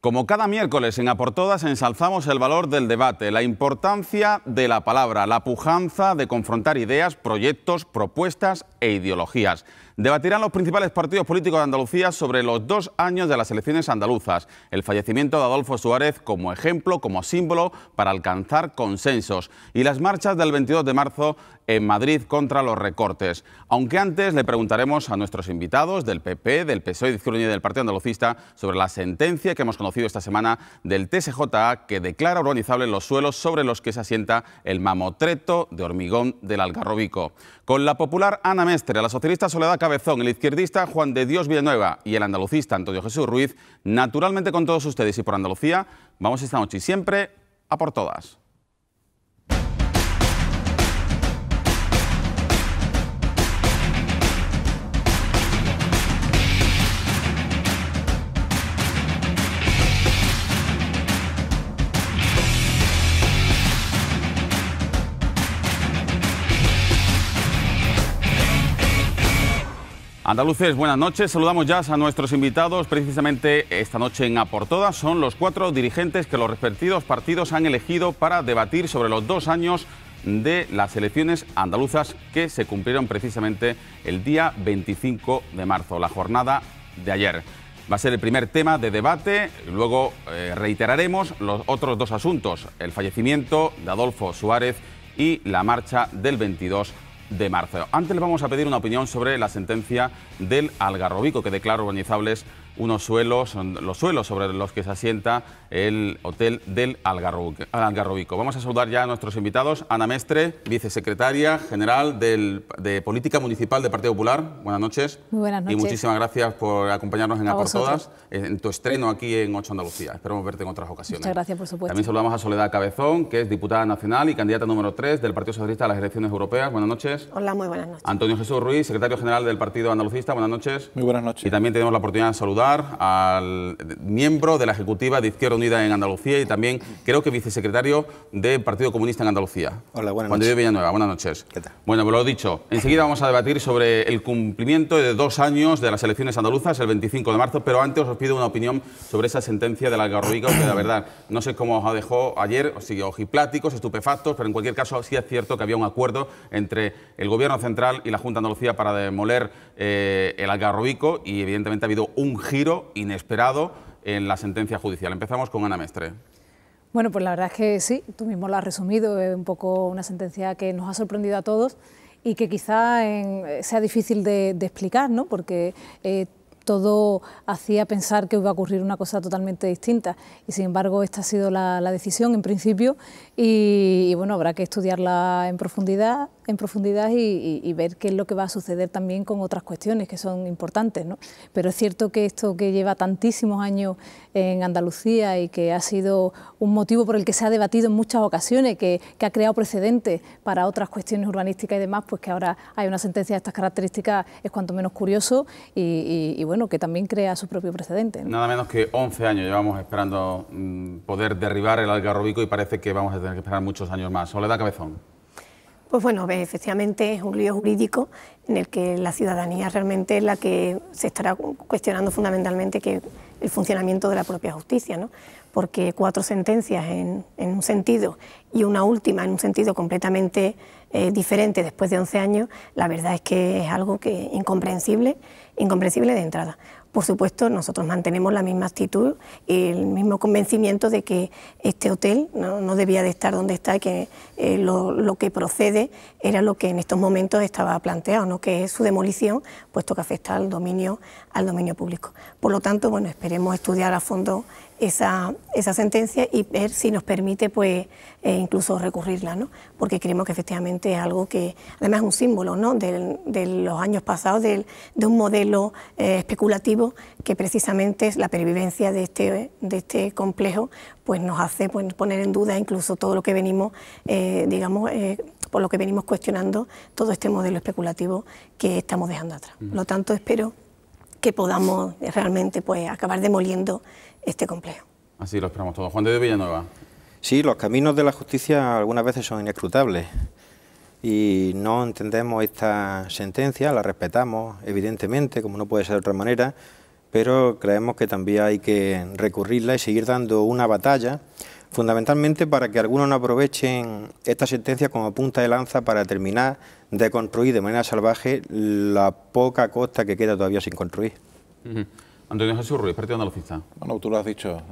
Como cada miércoles en A por Todas ensalzamos el valor del debate, la importancia de la palabra, la pujanza de confrontar ideas, proyectos, propuestas e ideologías. Debatirán los principales partidos políticos de Andalucía sobre los 2 años de las elecciones andaluzas, el fallecimiento de Adolfo Suárez como ejemplo, como símbolo para alcanzar consensos y las marchas del 22 de marzo en Madrid contra los recortes. Aunque antes le preguntaremos a nuestros invitados del PP, del PSOE de Izquierda Unida y del Partido Andalucista sobre la sentencia que hemos conocido esta semana del TSJA que declara urbanizables los suelos sobre los que se asienta el mamotreto de hormigón del Algarrobico. Con la popular Ana Mestre, la socialista Soledad Cabezón, el izquierdista Juan de Dios Villanueva y el andalucista Antonio Jesús Ruiz, naturalmente con todos ustedes y por Andalucía, vamos esta noche y siempre a por todas. Andaluces, buenas noches. Saludamos ya a nuestros invitados. Precisamente esta noche en A por Todas son los 4 dirigentes que los respectivos partidos han elegido para debatir sobre los 2 años de las elecciones andaluzas que se cumplieron precisamente el día 25 de marzo, la jornada de ayer. Va a ser el primer tema de debate, luego reiteraremos los otros 2 asuntos, el fallecimiento de Adolfo Suárez y la marcha del 22 de marzo. Antes le vamos a pedir una opinión sobre la sentencia del Algarrobico que declara urbanizables los suelos sobre los que se asienta el hotel del Algarrobico. Vamos a saludar ya a nuestros invitados. Ana Mestre, vicesecretaria general de Política Municipal del Partido Popular. Buenas noches. Muy buenas noches. Y muchísimas gracias por acompañarnos en A por Todas, en tu estreno aquí en 8 Andalucía. Esperamos verte en otras ocasiones. Muchas gracias, por supuesto. También saludamos a Soledad Cabezón, que es diputada nacional y candidata número 3 del Partido Socialista a las elecciones europeas. Buenas noches. Hola, muy buenas noches. Antonio Jesús Ruiz, secretario general del Partido Andalucista. Buenas noches. Muy buenas noches. Y también tenemos la oportunidad de saludar al miembro de la Ejecutiva de Izquierda Unida en Andalucía y también creo que vicesecretario del Partido Comunista en Andalucía. Hola, buenas noches. Juan de Dios Villanueva, buenas noches. ¿Qué tal? Bueno, pues lo dicho, enseguida vamos a debatir sobre el cumplimiento de 2 años de las elecciones andaluzas, el 25 de marzo, pero antes os pido una opinión sobre esa sentencia del Algarrobico, que la verdad, no sé cómo os dejó ayer, ojipláticos, estupefactos, pero en cualquier caso sí es cierto que había un acuerdo entre el Gobierno Central y la Junta de Andalucía para demoler el Algarrobico y evidentemente ha habido un giro inesperado en la sentencia judicial. Empezamos con Ana Mestre. Bueno, pues la verdad es que sí, tú mismo lo has resumido, es un poco una sentencia que nos ha sorprendido a todos y que quizá sea difícil de explicar, ¿no? Porque todo hacía pensar que iba a ocurrir una cosa totalmente distinta y sin embargo esta ha sido la decisión en principio y bueno, habrá que estudiarla en profundidad y ver qué es lo que va a suceder también con otras cuestiones que son importantes, ¿no? Pero es cierto que esto que lleva tantísimos años en Andalucía y que ha sido un motivo por el que se ha debatido en muchas ocasiones, que ha creado precedentes para otras cuestiones urbanísticas y demás, pues que ahora hay una sentencia de estas características es cuanto menos curioso y bueno, que también crea su propio precedente, ¿no? Nada menos que 11 años llevamos esperando poder derribar el Algarrobico y parece que vamos a tener que esperar muchos años más. Soledad Cabezón. Pues bueno, efectivamente es un lío jurídico en el que la ciudadanía realmente es la que se estará cuestionando fundamentalmente que el funcionamiento de la propia justicia, ¿no? Porque 4 sentencias en un sentido y una última en un sentido completamente diferente después de 11 años, la verdad es que es algo que incomprensible de entrada. Por supuesto, nosotros mantenemos la misma actitud y el mismo convencimiento de que este hotel no debía de estar donde está y que lo que procede era lo que en estos momentos estaba planteado, ¿no? Que es su demolición, puesto que afecta al dominio público. Por lo tanto, bueno, esperemos estudiar a fondo esa sentencia y ver si nos permite pues incluso recurrirla, ¿no? Porque creemos que efectivamente es algo que además es un símbolo, ¿no? de los años pasados, de un modelo especulativo que precisamente es la pervivencia de este complejo, pues nos hace pues, poner en duda incluso todo lo que venimos, por lo que venimos cuestionando todo este modelo especulativo que estamos dejando atrás. Por lo tanto, espero que podamos realmente pues acabar demoliendo este complejo. Así lo esperamos todos. Juan de Villanueva. Sí, los caminos de la justicia algunas veces son inescrutables y no entendemos esta sentencia, la respetamos evidentemente, como no puede ser de otra manera, pero creemos que también hay que recurrirla y seguir dando una batalla, fundamentalmente para que algunos no aprovechen esta sentencia como punta de lanza para terminar de construir de manera salvaje la poca costa que queda todavía sin construir. Antonio Jesús Ruiz, Partido Andalucista. Bueno, tú lo has dicho,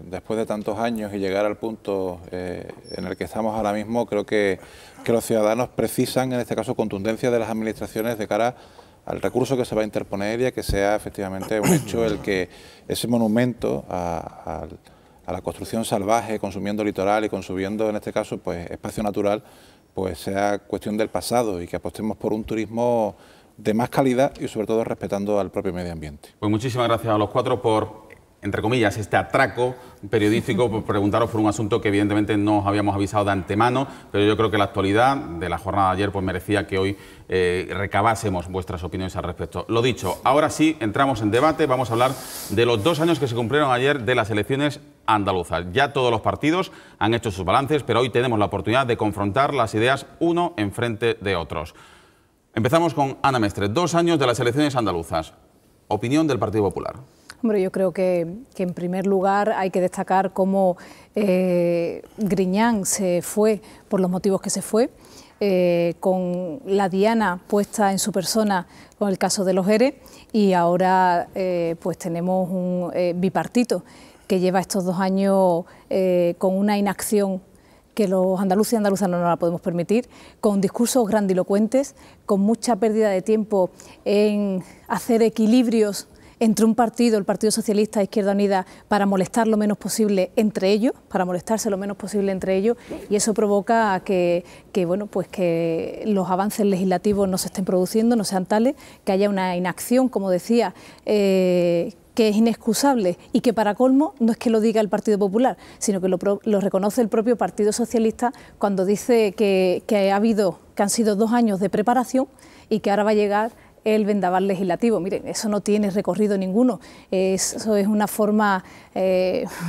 después de tantos años y llegar al punto en el que estamos ahora mismo, creo que los ciudadanos precisan, en este caso, contundencia de las administraciones de cara al recurso que se va a interponer y a que sea efectivamente un hecho el que ese monumento a la construcción salvaje, consumiendo litoral y consumiendo, en este caso, pues espacio natural, pues sea cuestión del pasado y que apostemos por un turismo de más calidad y sobre todo respetando al propio medio ambiente. Pues muchísimas gracias a los cuatro por, entre comillas, este atraco periodístico, por preguntaros por un asunto que evidentemente no os habíamos avisado de antemano, pero yo creo que la actualidad de la jornada de ayer pues merecía que hoy recabásemos vuestras opiniones al respecto. Lo dicho, ahora sí entramos en debate, vamos a hablar de los 2 años que se cumplieron ayer de las elecciones andaluzas. Ya todos los partidos han hecho sus balances, pero hoy tenemos la oportunidad de confrontar las ideas uno en frente de otros. Empezamos con Ana Mestre. 2 años de las elecciones andaluzas. Opinión del Partido Popular. Hombre, yo creo que en primer lugar hay que destacar cómo Griñán se fue por los motivos que se fue, con la diana puesta en su persona con el caso de los ERE, y ahora pues tenemos un bipartito que lleva estos 2 años con una inacción que los andaluces y andaluzas no nos la podemos permitir, con discursos grandilocuentes, con mucha pérdida de tiempo en hacer equilibrios entre un partido, el Partido Socialista e Izquierda Unida, para molestar lo menos posible entre ellos, para molestarse lo menos posible entre ellos, y eso provoca que bueno, pues que los avances legislativos no se estén produciendo, no sean tales, que haya una inacción, como decía, que es inexcusable y que para colmo no es que lo diga el Partido Popular, sino que lo reconoce el propio Partido Socialista cuando dice que han sido 2 años de preparación y que ahora va a llegar el vendaval legislativo. Miren, eso no tiene recorrido ninguno, eso es una forma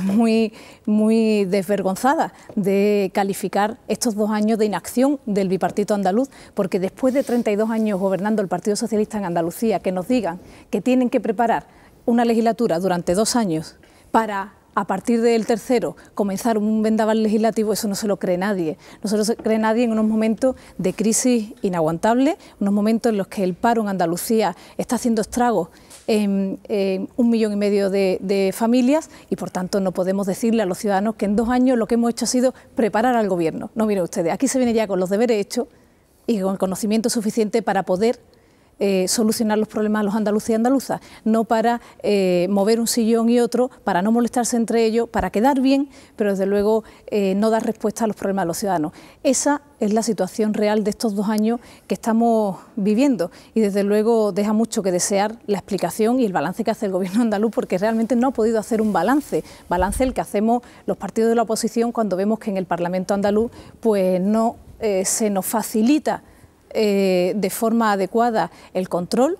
muy desvergonzada de calificar estos 2 años de inacción del bipartito andaluz, porque después de 32 años gobernando el Partido Socialista en Andalucía, que nos digan que tienen que preparar una legislatura durante 2 años para, a partir del tercero, comenzar un vendaval legislativo, eso no se lo cree nadie. No se lo cree nadie en unos momentos de crisis inaguantable, unos momentos en los que el paro en Andalucía está haciendo estragos en 1,5 millones de familias, y por tanto no podemos decirle a los ciudadanos que en 2 años lo que hemos hecho ha sido preparar al gobierno. No, miren ustedes, aquí se viene ya con los deberes hechos y con el conocimiento suficiente para poder solucionar los problemas a los andaluces y andaluzas, no para mover un sillón y otro, para no molestarse entre ellos, para quedar bien, pero desde luego no dar respuesta a los problemas de los ciudadanos. Esa es la situación real de estos 2 años que estamos viviendo, y desde luego deja mucho que desear la explicación y el balance que hace el gobierno andaluz, porque realmente no ha podido hacer un balance el que hacemos los partidos de la oposición cuando vemos que en el Parlamento andaluz pues no se nos facilita de forma adecuada el control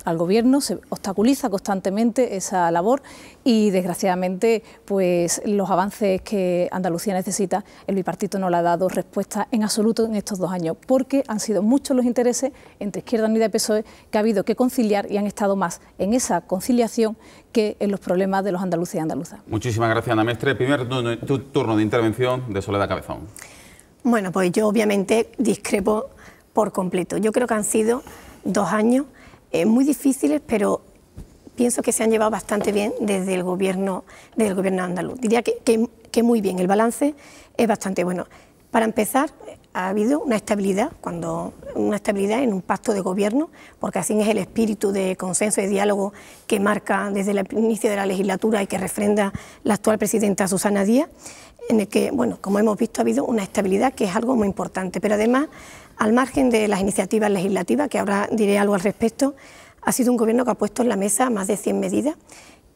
al gobierno, se obstaculiza constantemente esa labor, y desgraciadamente pues los avances que Andalucía necesita, el bipartito no le ha dado respuesta en absoluto en estos 2 años, porque han sido muchos los intereses entre Izquierda Unida y PSOE que ha habido que conciliar, y han estado más en esa conciliación que en los problemas de los andaluces y andaluzas. Muchísimas gracias, Ana Mestre. Primer turno de intervención de Soledad Cabezón. Bueno, pues yo obviamente discrepo por completo. Yo creo que han sido 2 años muy difíciles, pero pienso que se han llevado bastante bien desde el gobierno andaluz. Diría que muy bien, el balance es bastante bueno. Para empezar, ha habido una estabilidad en un pacto de gobierno, porque así es el espíritu de consenso y de diálogo que marca desde el inicio de la legislatura y que refrenda la actual presidenta Susana Díaz, en el que, bueno, como hemos visto, ha habido una estabilidad que es algo muy importante, pero además, al margen de las iniciativas legislativas, que ahora diré algo al respecto, ha sido un gobierno que ha puesto en la mesa más de 100 medidas,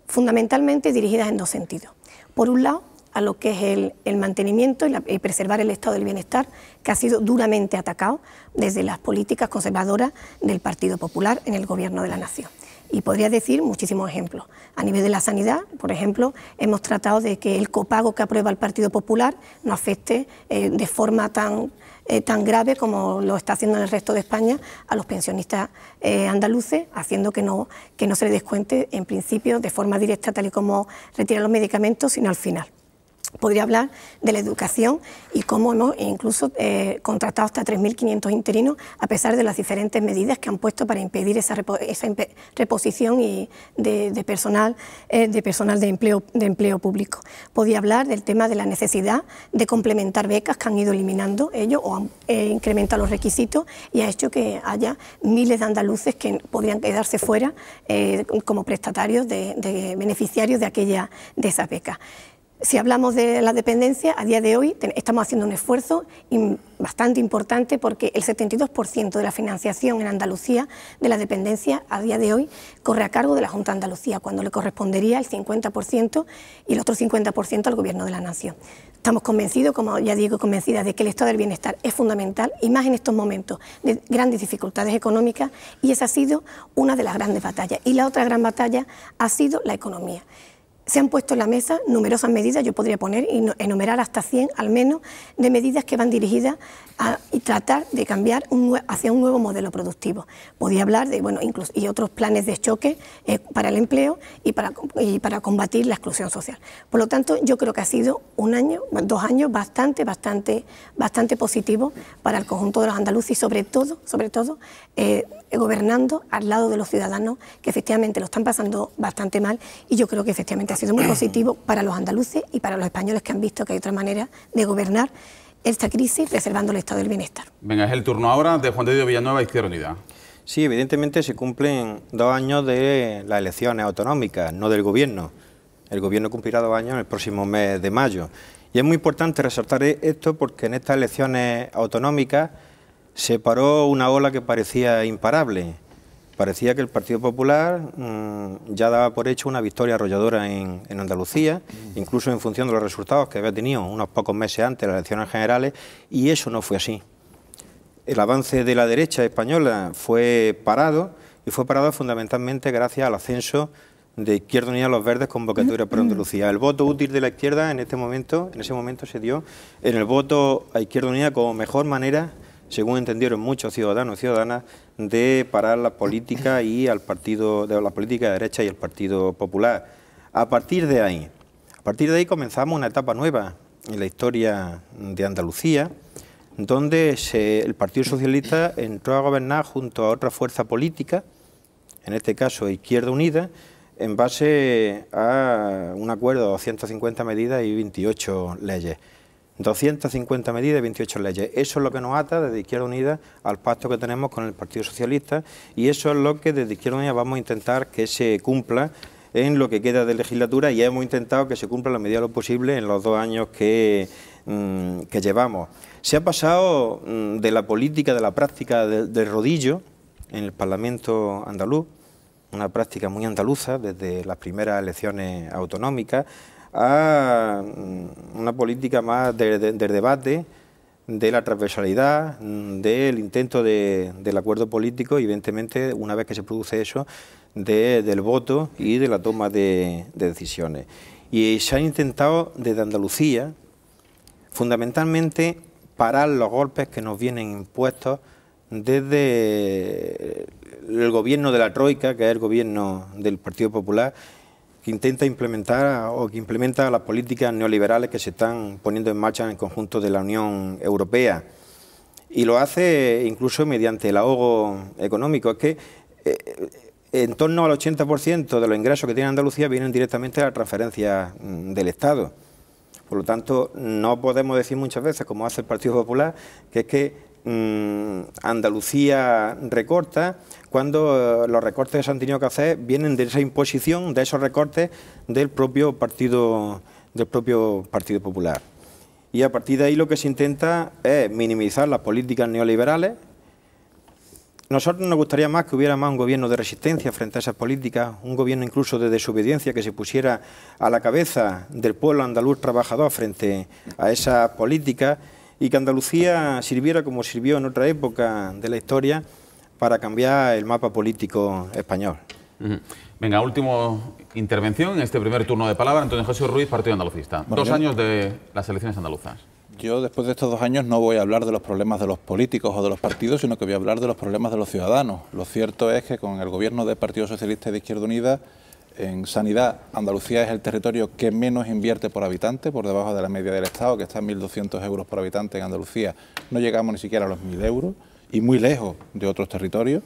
fundamentalmente dirigidas en 2 sentidos. Por un lado, a lo que es el mantenimiento y preservar el estado del bienestar, que ha sido duramente atacado desde las políticas conservadoras del Partido Popular en el Gobierno de la Nación. Y podría decir muchísimos ejemplos. A nivel de la sanidad, por ejemplo, hemos tratado de que el copago que aprueba el Partido Popular no afecte de forma tan grave como lo está haciendo en el resto de España a los pensionistas andaluces, haciendo que no se les descuente en principio de forma directa tal y como retiran los medicamentos, sino al final. Podría hablar de la educación y cómo hemos incluso contratado hasta 3.500 interinos a pesar de las diferentes medidas que han puesto para impedir esa reposición de personal de empleo público. Podría hablar del tema de la necesidad de complementar becas que han ido eliminando ellos o han incrementado los requisitos y ha hecho que haya miles de andaluces que podrían quedarse fuera como prestatarios de beneficiarios de esas becas. Si hablamos de la dependencia, a día de hoy estamos haciendo un esfuerzo bastante importante porque el 72% de la financiación en Andalucía de la dependencia a día de hoy corre a cargo de la Junta de Andalucía, cuando le correspondería el 50% y el otro 50% al Gobierno de la Nación. Estamos convencidos, como ya digo, convencidas de que el estado del bienestar es fundamental y más en estos momentos de grandes dificultades económicas y esa ha sido una de las grandes batallas. Y la otra gran batalla ha sido la economía. Se han puesto en la mesa numerosas medidas, yo podría poner y enumerar hasta 100 al menos, de medidas que van dirigidas a tratar de cambiar hacia un nuevo modelo productivo. Podría hablar de, incluso, y otros planes de choque para el empleo y para combatir la exclusión social. Por lo tanto, yo creo que ha sido 2 años bastante positivos para el conjunto de los andaluces y sobre todo, gobernando al lado de los ciudadanos que efectivamente lo están pasando bastante mal y yo creo que efectivamente ha sido muy positivo para los andaluces y para los españoles que han visto que hay otra manera de gobernar esta crisis preservando el estado del bienestar. Venga, es el turno ahora de Juan de Dios Villanueva, Izquierda Unida. Sí, evidentemente se cumplen 2 años de las elecciones autonómicas, no del Gobierno. El Gobierno cumplirá 2 años en el próximo mes de mayo. Y es muy importante resaltar esto porque en estas elecciones autonómicas se paró una ola que parecía imparable. Parecía que el Partido Popular ya daba por hecho una victoria arrolladora en Andalucía, incluso en función de los resultados que había tenido unos pocos meses antes de las elecciones generales, y eso no fue así. El avance de la derecha española fue parado, y fue parado fundamentalmente gracias al ascenso de Izquierda Unida a los Verdes, convocatoria por Andalucía. El voto útil de la izquierda en ese momento se dio en el voto a Izquierda Unida como mejor manera, según entendieron muchos ciudadanos y ciudadanas, de parar la política y al partido de la política de derecha y el Partido Popular. A partir de ahí comenzamos una etapa nueva en la historia de Andalucía, donde el Partido Socialista entró a gobernar junto a otra fuerza política, en este caso Izquierda Unida, en base a un acuerdo de 250 medidas y 28 leyes. 250 medidas y 28 leyes. Eso es lo que nos ata desde Izquierda Unida al pacto que tenemos con el Partido Socialista y eso es lo que desde Izquierda Unida vamos a intentar que se cumpla en lo que queda de legislatura y hemos intentado que se cumpla en la medida de lo posible en los 2 años que llevamos. Se ha pasado de la política, de la práctica del rodillo en el Parlamento andaluz, una práctica muy andaluza desde las primeras elecciones autonómicas, a una política más del debate, de la transversalidad, del intento del acuerdo político y evidentemente una vez que se produce eso, del voto y de la toma de decisiones. Y se ha intentado desde Andalucía fundamentalmente parar los golpes que nos vienen impuestos desde el gobierno de la Troika, que es el gobierno del Partido Popular, que intenta implementar o que implementa las políticas neoliberales que se están poniendo en marcha en el conjunto de la Unión Europea. Y lo hace incluso mediante el ahogo económico. Es que en torno al 80% de los ingresos que tiene Andalucía vienen directamente de las transferencias del Estado. Por lo tanto, no podemos decir muchas veces, como hace el Partido Popular, que es que Andalucía recorta cuando los recortes que se han tenido que hacer vienen de esa imposición, de esos recortes del propio Partido Popular. Y a partir de ahí lo que se intenta es minimizar las políticas neoliberales. Nosotros nos gustaría más que hubiera más un gobierno de resistencia frente a esas políticas, un gobierno incluso de desobediencia que se pusiera a la cabeza del pueblo andaluz trabajador frente a esas políticas y que Andalucía sirviera como sirvió en otra época de la historia para cambiar el mapa político español. Venga, última intervención en este primer turno de palabra. Antonio José Ruiz, Partido Andalucista. Bueno, 2 años de las elecciones andaluzas. Yo, después de estos 2 años, no voy a hablar de los problemas de los políticos o de los partidos, sino que voy a hablar de los problemas de los ciudadanos. Lo cierto es que con el gobierno del Partido Socialista y de Izquierda Unida, en sanidad, Andalucía es el territorio que menos invierte por habitante, por debajo de la media del Estado, que está en 1.200 euros por habitante. En Andalucía no llegamos ni siquiera a los 1.000 euros, y muy lejos de otros territorios.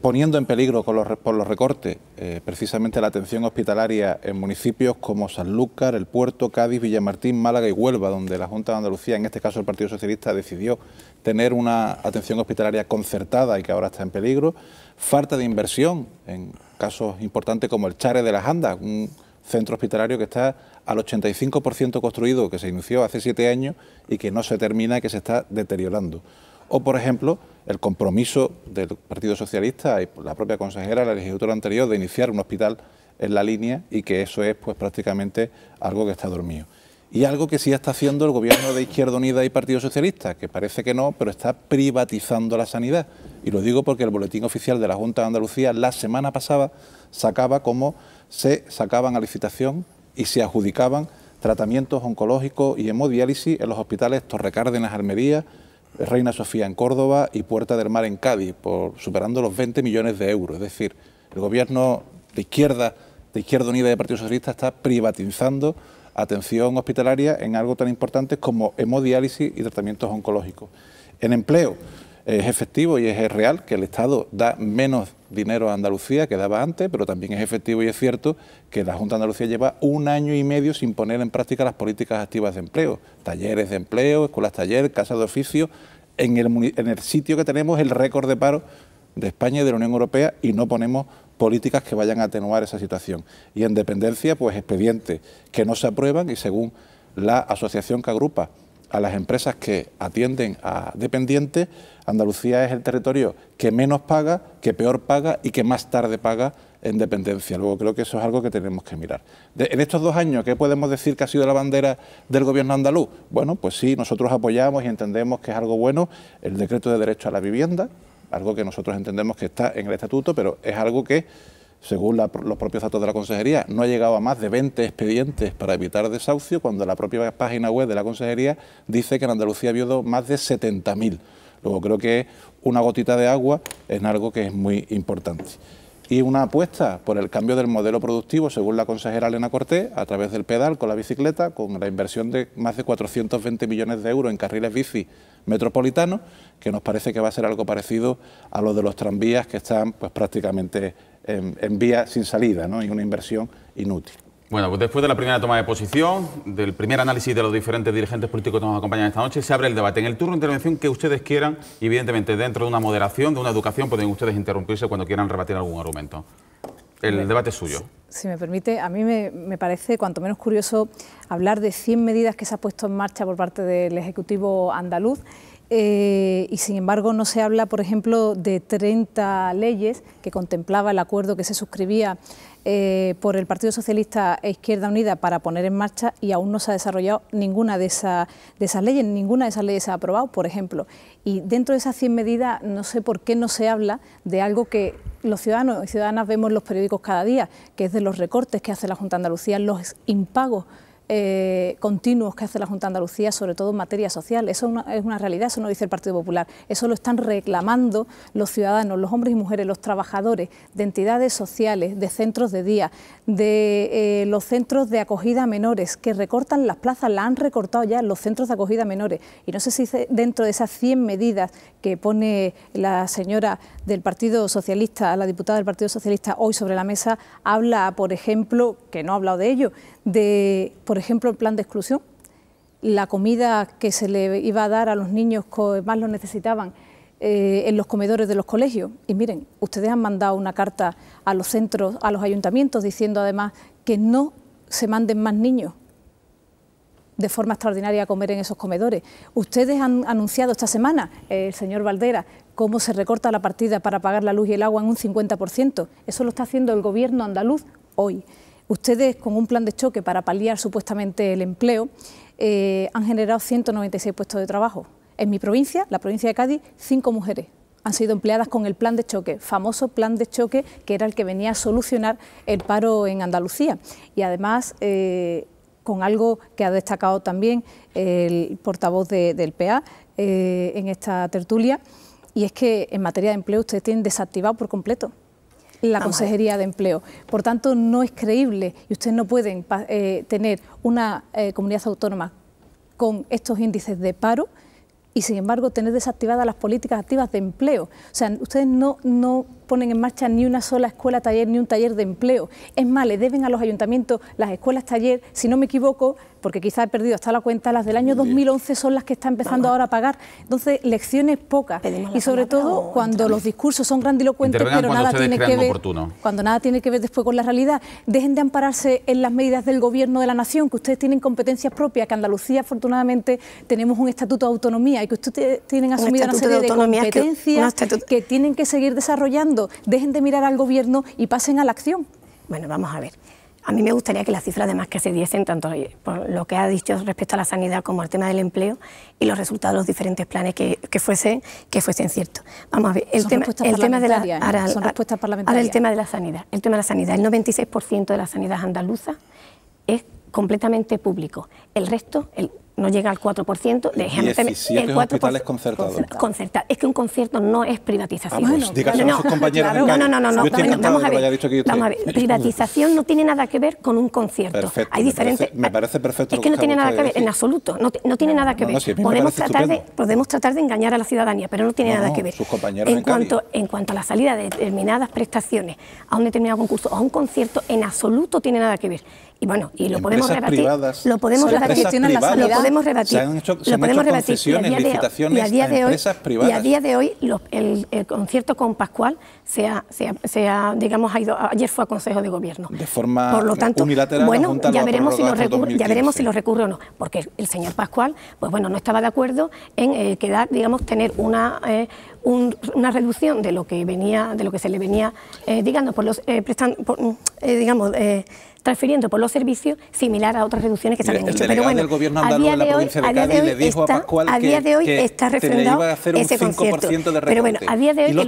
Poniendo en peligro por los recortes precisamente la atención hospitalaria en municipios como Sanlúcar, El Puerto, Cádiz, Villamartín, Málaga y Huelva, donde la Junta de Andalucía, en este caso el Partido Socialista, decidió tener una atención hospitalaria concertada y que ahora está en peligro. Falta de inversión en casos importantes como el Chare de las Andas, un centro hospitalario que está al 85% construido, que se inició hace 7 años y que no se termina y que se está deteriorando. O, por ejemplo, el compromiso del Partido Socialista y la propia consejera de la legislatura anterior de iniciar un hospital en la línea, y que eso es pues prácticamente algo que está dormido. Y algo que sí está haciendo el gobierno de Izquierda Unida y Partido Socialista, que parece que no, pero está privatizando la sanidad. Y lo digo porque el boletín oficial de la Junta de Andalucía la semana pasada sacaba cómo se sacaban a licitación y se adjudicaban tratamientos oncológicos y hemodiálisis en los hospitales Torrecárdenas, Almería, Reina Sofía en Córdoba y Puerta del Mar en Cádiz, superando los 20 millones de euros. Es decir, el gobierno de Izquierda Unida y del Partido Socialista está privatizando atención hospitalaria en algo tan importante como hemodiálisis y tratamientos oncológicos. En empleo, es efectivo y es real que el Estado da menos dinero a Andalucía que daba antes, pero también es efectivo y es cierto que la Junta de Andalucía lleva 1 año y medio sin poner en práctica las políticas activas de empleo, talleres de empleo, escuelas taller, casas de oficio, en el sitio que tenemos el récord de paro de España y de la Unión Europea, y no ponemos políticas que vayan a atenuar esa situación. Y en dependencia, pues expedientes que no se aprueban, y según la asociación que agrupa a las empresas que atienden a dependientes, Andalucía es el territorio que menos paga, que peor paga y que más tarde paga en dependencia. Luego creo que eso es algo que tenemos que mirar. En estos 2 años, ¿qué podemos decir que ha sido la bandera del gobierno andaluz? Bueno, pues sí, nosotros apoyamos y entendemos que es algo bueno el decreto de derecho a la vivienda, algo que nosotros entendemos que está en el estatuto, pero es algo que, según los propios datos de la Consejería, no ha llegado a más de 20 expedientes para evitar desahucio, cuando la propia página web de la Consejería dice que en Andalucía ha habido más de 70.000. Luego creo que una gotita de agua es algo que es muy importante. Y una apuesta por el cambio del modelo productivo, según la consejera Elena Cortés, a través del pedal, con la bicicleta, con la inversión de más de 420 millones de euros en carriles bici metropolitanos, que nos parece que va a ser algo parecido a lo de los tranvías, que están pues prácticamente en vía sin salida, ¿no? Y una inversión inútil. Bueno, pues después de la primera toma de posición, del primer análisis de los diferentes dirigentes políticos que nos acompañan esta noche, se abre el debate. En el turno de intervención que ustedes quieran, evidentemente dentro de una moderación, de una educación, pueden ustedes interrumpirse cuando quieran rebatir algún argumento. El debate es suyo. Si me permite, a mí me parece cuanto menos curioso hablar de 100 medidas que se ha puesto en marcha por parte del Ejecutivo andaluz. Y sin embargo no se habla, por ejemplo, de 30 leyes que contemplaba el acuerdo que se suscribía por el Partido Socialista e Izquierda Unida para poner en marcha, y aún no se ha desarrollado ninguna de esas leyes, ninguna de esas leyes se ha aprobado, por ejemplo. Y dentro de esas 100 medidas no sé por qué no se habla de algo que los ciudadanos y ciudadanas vemos en los periódicos cada día, que es de los recortes que hace la Junta de Andalucía, los impagos continuos que hace la Junta de Andalucía, sobre todo en materia social. Eso es una realidad, eso no dice el Partido Popular, eso lo están reclamando los ciudadanos, los hombres y mujeres, los trabajadores de entidades sociales, de centros de día, de los centros de acogida a menores, que recortan las plazas, las han recortado ya los centros de acogida a menores. Y no sé si dentro de esas 100 medidas que pone la señora del Partido Socialista, la diputada del Partido Socialista hoy sobre la mesa, habla, por ejemplo, que no ha hablado de ello, de, por ejemplo, el plan de exclusión, la comida que se le iba a dar a los niños que más lo necesitaban en los comedores de los colegios. Y miren, ustedes han mandado una carta a los centros, a los ayuntamientos, diciendo además que no se manden más niños de forma extraordinaria a comer en esos comedores. Ustedes han anunciado esta semana, el señor Valdera, cómo se recorta la partida para pagar la luz y el agua en un 50%. Eso lo está haciendo el gobierno andaluz hoy. Ustedes, con un plan de choque para paliar supuestamente el empleo, han generado 196 puestos de trabajo. En mi provincia, la provincia de Cádiz, 5 mujeres han sido empleadas con el plan de choque, famoso plan de choque que era el que venía a solucionar el paro en Andalucía. Y además, con algo que ha destacado también el portavoz del PA en esta tertulia, y es que en materia de empleo ustedes tienen desactivado por completo la Consejería de Empleo. Por tanto, no es creíble y ustedes no pueden tener una comunidad autónoma con estos índices de paro y, sin embargo, tener desactivadas las políticas activas de empleo. O sea, ustedes no ponen en marcha ni una sola escuela taller ni un taller de empleo. Es más, le deben a los ayuntamientos las escuelas taller, si no me equivoco, porque quizá he perdido hasta la cuenta, las del año 2011 son las que está empezando ahora a pagar. Entonces, lecciones pocas. Y sobre todo, cuando los discursos son grandilocuentes, pero nada tiene que ver, cuando nada tiene que ver después con la realidad, dejen de ampararse en las medidas del Gobierno de la Nación, que ustedes tienen competencias propias, que Andalucía, afortunadamente, tenemos un estatuto de autonomía y que ustedes tienen asumida una serie de competencias que tienen que seguir desarrollando. Dejen de mirar al Gobierno y pasen a la acción. Bueno, vamos a ver. A mí me gustaría que las cifras además que se diesen, tanto por lo que ha dicho respecto a la sanidad como al tema del empleo y los resultados de los diferentes planes que fuesen ciertos. Vamos a ver, el tema de la ahora el tema de la sanidad. El tema de la sanidad, el 96% de la sanidad andaluza es completamente público. El resto, no llega al 4%. Y 17 hospitales concertados. Es que un concierto no es privatización. Dígaselo a sus compañeros. Vamos a ver. Privatización no tiene nada que ver con un concierto. Perfecto, hay diferentes. Me parece perfecto. Es que no tiene nada que ver, en absoluto. No tiene nada que ver. Podemos tratar de engañar a la ciudadanía, pero no tiene nada que ver. Sus compañeros en cuanto a la salida de determinadas prestaciones a un determinado concurso o a un concierto, en absoluto tiene nada que ver. Y bueno, y lo podemos rebatir. Lo podemos rebatir. Y a día de hoy el concierto con Pascual digamos, ayer fue a Consejo de Gobierno. De forma por lo tanto, unilateral. Bueno, ya veremos si lo recurre o no, porque el señor Pascual, pues bueno, no estaba de acuerdo en tener una reducción de lo que se le venía transfiriendo por los servicios, similar a otras reducciones que se habían hecho. Pero bueno, del Gobierno andaluz en la provincia de Cádiz le dijo a Pascual que está refrendado ese concierto. Pero bueno, a día de hoy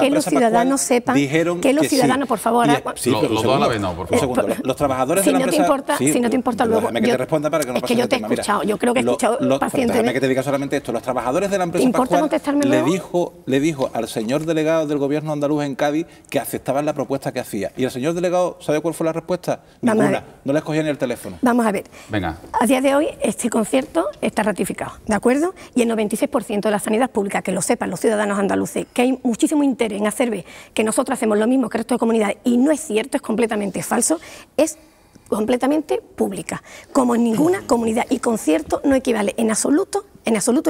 que los ciudadanos sepan, que los ciudadanos, por favor... Los dos a la vez no, por favor. Los trabajadores de la empresa... Si no te importa luego... Déjame que te responda para que no pase el tema. Es que yo te he escuchado, yo creo que he escuchado pacientemente. Déjame que te diga solamente esto. Los trabajadores de la empresa Pascual le dijo al señor delegado del Gobierno andaluz en Cádiz que aceptaban la propuesta que hacía. Y el señor delegado, ¿sabe cuál fue la respuesta? Ninguna. No les cogía ni el teléfono. Vamos a ver. Venga. A día de hoy este concierto está ratificado, ¿de acuerdo? Y el 96% de la sanidad pública, que lo sepan los ciudadanos andaluces, que hay muchísimo interés en hacer ver que nosotros hacemos lo mismo que el resto de comunidades, y no es cierto, es completamente falso, es completamente pública, como en ninguna comunidad, y concierto no equivale en absoluto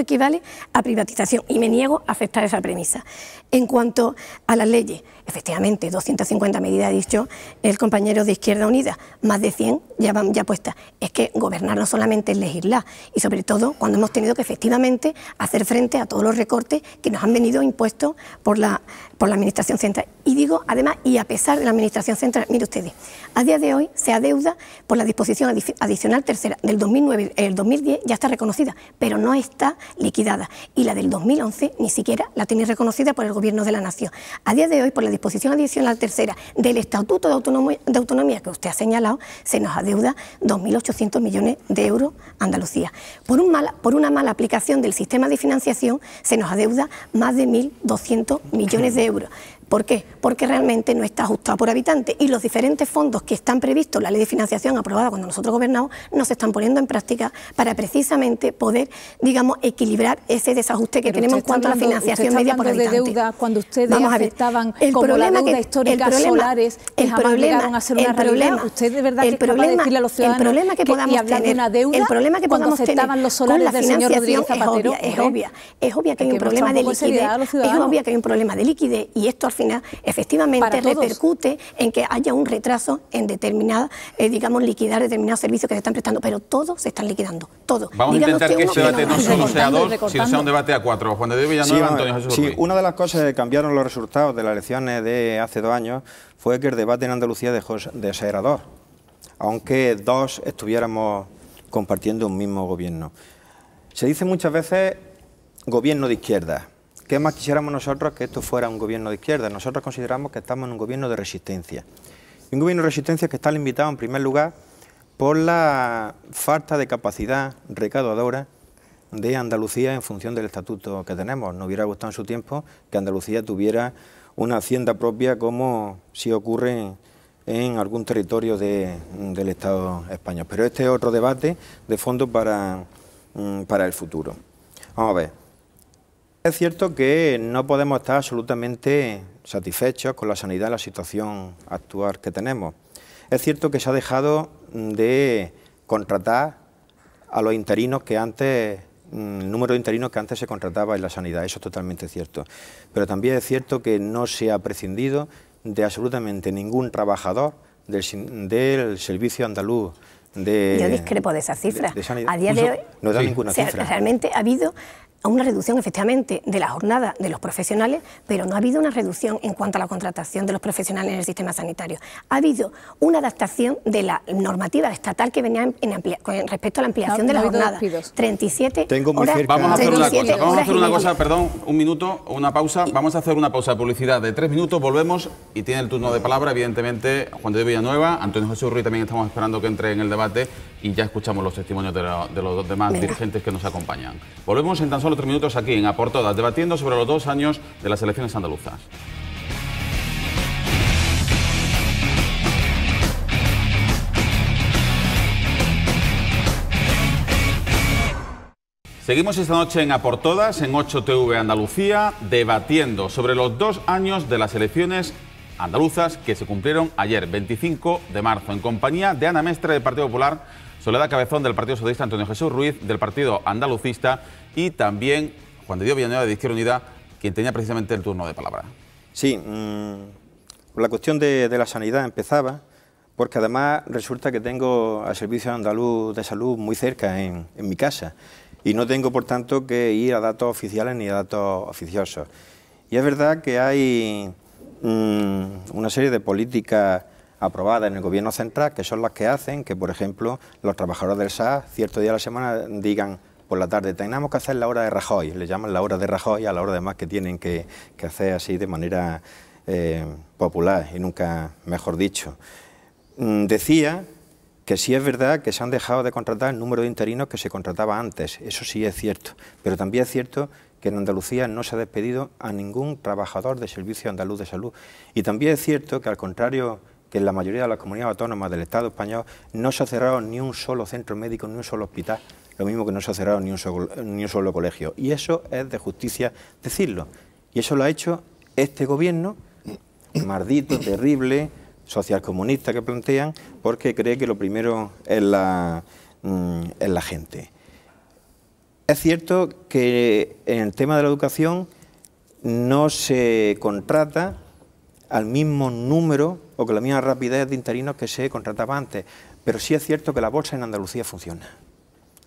equivale a privatización, y me niego a aceptar esa premisa. En cuanto a las leyes, efectivamente, 250 medidas, ha dicho el compañero de Izquierda Unida, más de 100 ya puestas. Es que gobernar no solamente es legislar, y sobre todo cuando hemos tenido que efectivamente hacer frente a todos los recortes que nos han venido impuestos por la Administración Central. Y digo, además, y a pesar de la Administración Central, mire ustedes, a día de hoy se adeuda por la disposición adicional tercera del 2009, el 2010 ya está reconocida, pero no está liquidada, y la del 2011 ni siquiera la tiene reconocida por el Gobierno de la Nación. A día de hoy, por la disposición adicional tercera del Estatuto de Autonomía que usted ha señalado, se nos adeuda 2.800 millones de euros a Andalucía. Por una mala aplicación del sistema de financiación se nos adeuda más de 1.200 millones de euros. ¿Por qué? Porque realmente no está ajustado por habitante, y los diferentes fondos que están previstos, la ley de financiación aprobada cuando nosotros gobernamos, no se están poniendo en práctica para precisamente poder, digamos, equilibrar ese desajuste que tenemos en cuanto a la financiación media por habitante. De deuda cuando ustedes aceptaban como la deuda histórica Solares, que jamás llegaron a ser una realidad. ¿Usted de verdad que es capaz de decirle a los ciudadanos y hablar de una deuda cuando aceptaban los Solares del señor Rodríguez Zapatero? Es obvia que hay un problema de liquidez, es obvia que hay un problema de liquidez, y esto al final efectivamente repercute en que haya un retraso en determinada, liquidar determinados servicios que se están prestando, pero todos se están liquidando, todos. Vamos a intentar que este debate no solo sea 2, sino sea un debate a 4. Juan de Dios Villanueva, Antonio Jesús Ruiz. Una de las cosas que cambiaron los resultados de las elecciones de hace 2 años fue que el debate en Andalucía dejó de ser a 2, aunque 2 estuviéramos compartiendo un mismo gobierno. Se dice muchas veces gobierno de izquierda, ¿qué más quisiéramos nosotros que esto fuera un gobierno de izquierda? Nosotros consideramos que estamos en un gobierno de resistencia. Un gobierno de resistencia que está limitado en primer lugar por la falta de capacidad recaudadora de Andalucía en función del estatuto que tenemos. Nos hubiera gustado en su tiempo que Andalucía tuviera una hacienda propia como sí ocurre en algún territorio del Estado español. Pero este es otro debate de fondo para el futuro. Vamos a ver. Es cierto que no podemos estar absolutamente satisfechos con la sanidad en la situación actual que tenemos. Es cierto que se ha dejado de contratar a los interinos que antes, el número de interinos que antes se contrataba en la sanidad, eso es totalmente cierto. Pero también es cierto que no se ha prescindido de absolutamente ningún trabajador del Servicio Andaluz de... Yo discrepo de esa cifra. De sanidad. A día de hoy no da ninguna cifra. Realmente ha habido una reducción efectivamente de la jornada de los profesionales, pero no ha habido una reducción en cuanto a la contratación de los profesionales en el sistema sanitario. Ha habido una adaptación de la normativa estatal que venía con respecto a la ampliación de la jornada. 37 horas. Vamos a hacer una cosa, perdón, un minuto, una pausa. Vamos a hacer una pausa de publicidad de 3 minutos, volvemos y tiene el turno de palabra, evidentemente, Juan de Dios Villanueva. Antonio Jesús Ruiz también estamos esperando que entre en el debate y ya escuchamos los testimonios de los demás dirigentes que nos acompañan. Volvemos en tan solo 3 minutos aquí en A por Todas, debatiendo sobre los 2 años de las elecciones andaluzas. Seguimos esta noche en A por Todas, en 8TV Andalucía, debatiendo sobre los 2 años de las elecciones andaluzas que se cumplieron ayer, 25 de marzo, en compañía de Ana Mestre del Partido Popular, Soledad Cabezón del Partido Socialista, Antonio Jesús Ruiz del Partido Andalucista y también Juan de Dios Villanueva de Izquierda Unida, quien tenía precisamente el turno de palabra. Sí, la cuestión de la sanidad empezaba porque además resulta que tengo al Servicio Andaluz de Salud muy cerca en mi casa y no tengo por tanto que ir a datos oficiales ni a datos oficiosos. Y es verdad que hay una serie de políticas aprobadas en el Gobierno central que son las que hacen que, por ejemplo, los trabajadores del SAS cierto día a la semana digan por la tarde, tenemos que hacer la hora de Rajoy, le llaman la hora de Rajoy a la hora de más que tienen que hacer así de manera popular y nunca mejor dicho. Decía que sí es verdad que se han dejado de contratar el número de interinos que se contrataba antes, eso sí es cierto, pero también es cierto que en Andalucía no se ha despedido a ningún trabajador del Servicio Andaluz de Salud y también es cierto que al contrario que en la mayoría de las comunidades autónomas del Estado español no se ha cerrado ni un solo centro médico, ni un solo hospital, lo mismo que no se ha cerrado ni un solo colegio. Y eso es de justicia decirlo. Y eso lo ha hecho este gobierno, maldito, terrible, socialcomunista que plantean, porque cree que lo primero es la gente. Es cierto que en el tema de la educación no se contrata al mismo número o con la misma rapidez de interinos que se contrataba antes, pero sí es cierto que la bolsa en Andalucía funciona.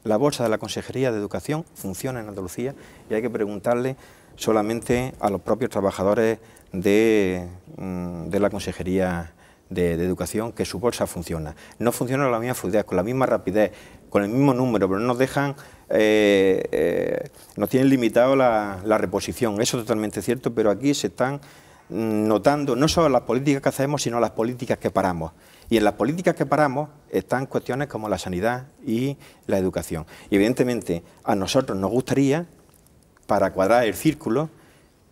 La bolsa de la Consejería de Educación funciona en Andalucía y hay que preguntarle solamente a los propios trabajadores de la Consejería de Educación que su bolsa funciona. No funciona con la misma fluidez, con la misma rapidez, con el mismo número, pero no nos dejan, nos tienen limitado la reposición. Eso es totalmente cierto, pero aquí se están notando no solo las políticas que hacemos, sino las políticas que paramos. Y en las políticas que paramos están cuestiones como la sanidad y la educación. Y evidentemente a nosotros nos gustaría, para cuadrar el círculo,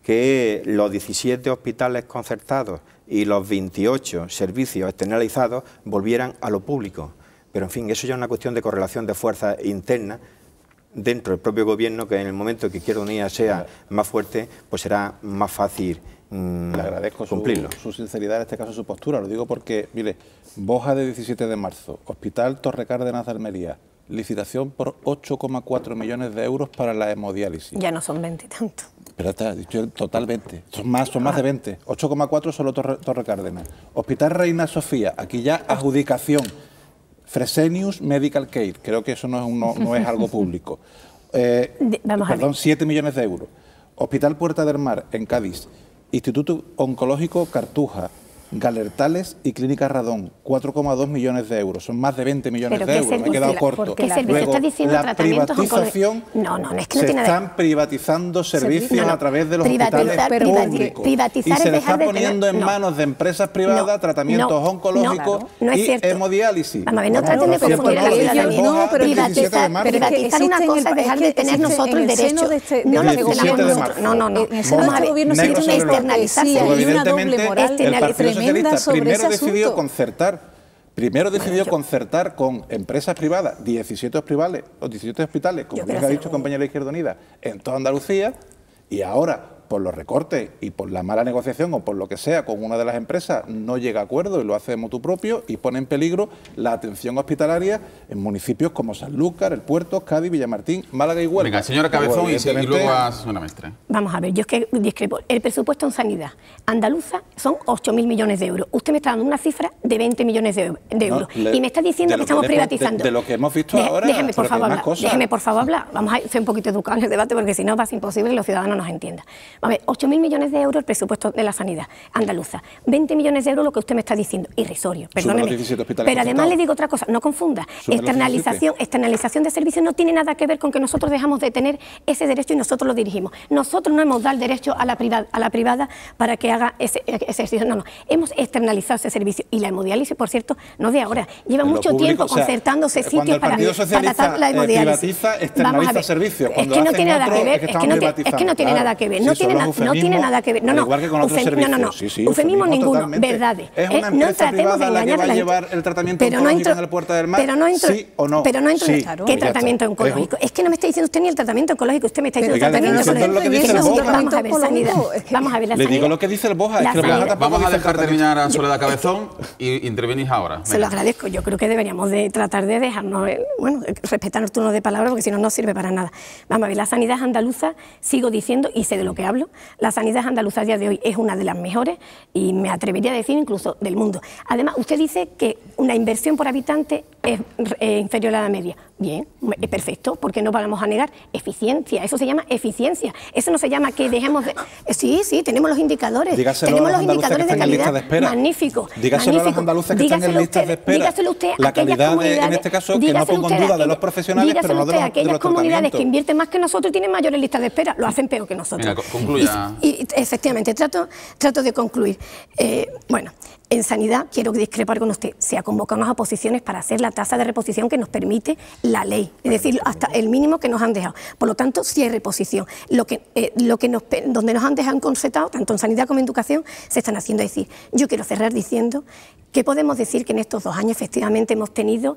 que los 17 hospitales concertados y los 28 servicios externalizados volvieran a lo público. Pero en fin, eso ya es una cuestión de correlación de fuerzas internas dentro del propio gobierno, que en el momento que Izquierda Unida sea más fuerte, pues será más fácil le agradezco cumplirlo. Su sinceridad, en este caso su postura. Lo digo porque, mire, Boja de 17 de marzo, Hospital Torre Cárdenas de Almería, licitación por 8,4 millones de euros para la hemodiálisis. Ya no son 20 y tanto. Pero está dicho totalmente, son más de 20, 8,4 solo Torre Cárdenas. Hospital Reina Sofía, aquí ya adjudicación, Fresenius Medical Care, creo que eso no es algo público. Perdón, 7 millones de euros. Hospital Puerta del Mar, en Cádiz, Instituto Oncológico Cartuja, Galertales y Clínica Radón, 4,2 millones de euros, son más de 20 millones de euros, me he quedado corto. ¿Qué servicio Luego, está diciendo? la privatización, no, es que no se tiene están privatizando servicios a través de los hospitales públicos privatizar y se le es está dejar de poniendo en manos de empresas privadas tratamientos oncológicos y hemodiálisis. Vamos a ver, no traten de confundir a la ciudadanía. Privatizar una cosa es dejar de tener nosotros el derecho. No lo gestionamos nosotros. No. Vamos a ver, existe una externalización y una doble moral tremenda sobre ese asunto. Primero decidió concertar con empresas privadas, 17 hospitales, como bien ha dicho el compañero de Izquierda Unida, en toda Andalucía, y ahora, por los recortes y por la mala negociación o por lo que sea con una de las empresas, no llega a acuerdo y lo hace de motu propio y pone en peligro la atención hospitalaria en municipios como Sanlúcar, El Puerto, Cádiz, Villamartín, Málaga y Huelva. Venga, señora Cabezón y luego a señora Mestre. Vamos a ver, yo es que discrepo. El presupuesto en sanidad andaluza son 8.000 millones de euros. Usted me está dando una cifra de 20 millones de euros y me está diciendo que estamos privatizando. De lo que hemos visto ahora, déjeme por favor hablar. Vamos a ser un poquito educados en el debate porque si no va a ser imposible que los ciudadanos nos entiendan. A ver, 8.000 millones de euros el presupuesto de la sanidad andaluza, 20 millones de euros lo que usted me está diciendo, irrisorio, perdóneme. Pero además le digo otra cosa, no confunda, externalización de servicios no tiene nada que ver con que nosotros dejamos de tener ese derecho y nosotros lo dirigimos. Nosotros no hemos dado el derecho a la privada para que haga ese servicio, no, hemos externalizado ese servicio y la hemodiálisis, por cierto, no de ahora, lleva mucho tiempo concertándose sitios para tratar la hemodiálisis. Privatiza, externaliza servicios. Es que no tiene nada que ver, es que no tiene nada que ver, no tiene nada que ver. Igual que con otros servicios. Eufemismo ninguno, verdades. Es una empresa privada la que va a llevar el tratamiento oncológico en el Puerta del Mar, ¿sí o no? Pero no entro en ¿qué tratamiento oncológico? Es que no me está diciendo usted ni el tratamiento oncológico, usted me está diciendo el tratamiento oncológico. Vamos a ver, sanidad. Vamos a ver la sanidad. Le digo lo que dice el BOJA. Vamos a dejar terminar a Soledad Cabezón y intervenís ahora. Se lo agradezco. Yo creo que deberíamos de tratar de dejarnos, respetar los turnos de palabra porque si no, no sirve para nada. Vamos a ver, la sanidad andaluza, sigo diciendo, y sé de lo que hablo, la sanidad andaluza a día de hoy es una de las mejores y me atrevería a decir incluso del mundo. Además, usted dice que una inversión por habitante es inferior a la media. Bien, perfecto, porque no vamos a negar eficiencia, eso se llama eficiencia, eso no se llama que dejemos de... Sí, tenemos los indicadores, tenemos los indicadores de calidad, magnífico. Dígaselo a los andaluces que están en listas de espera. Dígaselo usted la calidad, en este caso, que no pongo en duda de los profesionales, pero no de los aquellas comunidades que invierten más que nosotros y tienen mayores listas de espera, lo hacen peor que nosotros. Venga, concluya. Y efectivamente, trato de concluir. Bueno, en sanidad quiero discrepar con usted. Se ha convocado unas oposiciones para hacer la tasa de reposición que nos permite la ley, es decir, hasta el mínimo que nos han dejado. Por lo tanto, sí hay reposición. Donde nos han dejado concertado, tanto en sanidad como en educación, se están haciendo. Es decir, yo quiero cerrar diciendo que podemos decir que en estos 2 años efectivamente hemos tenido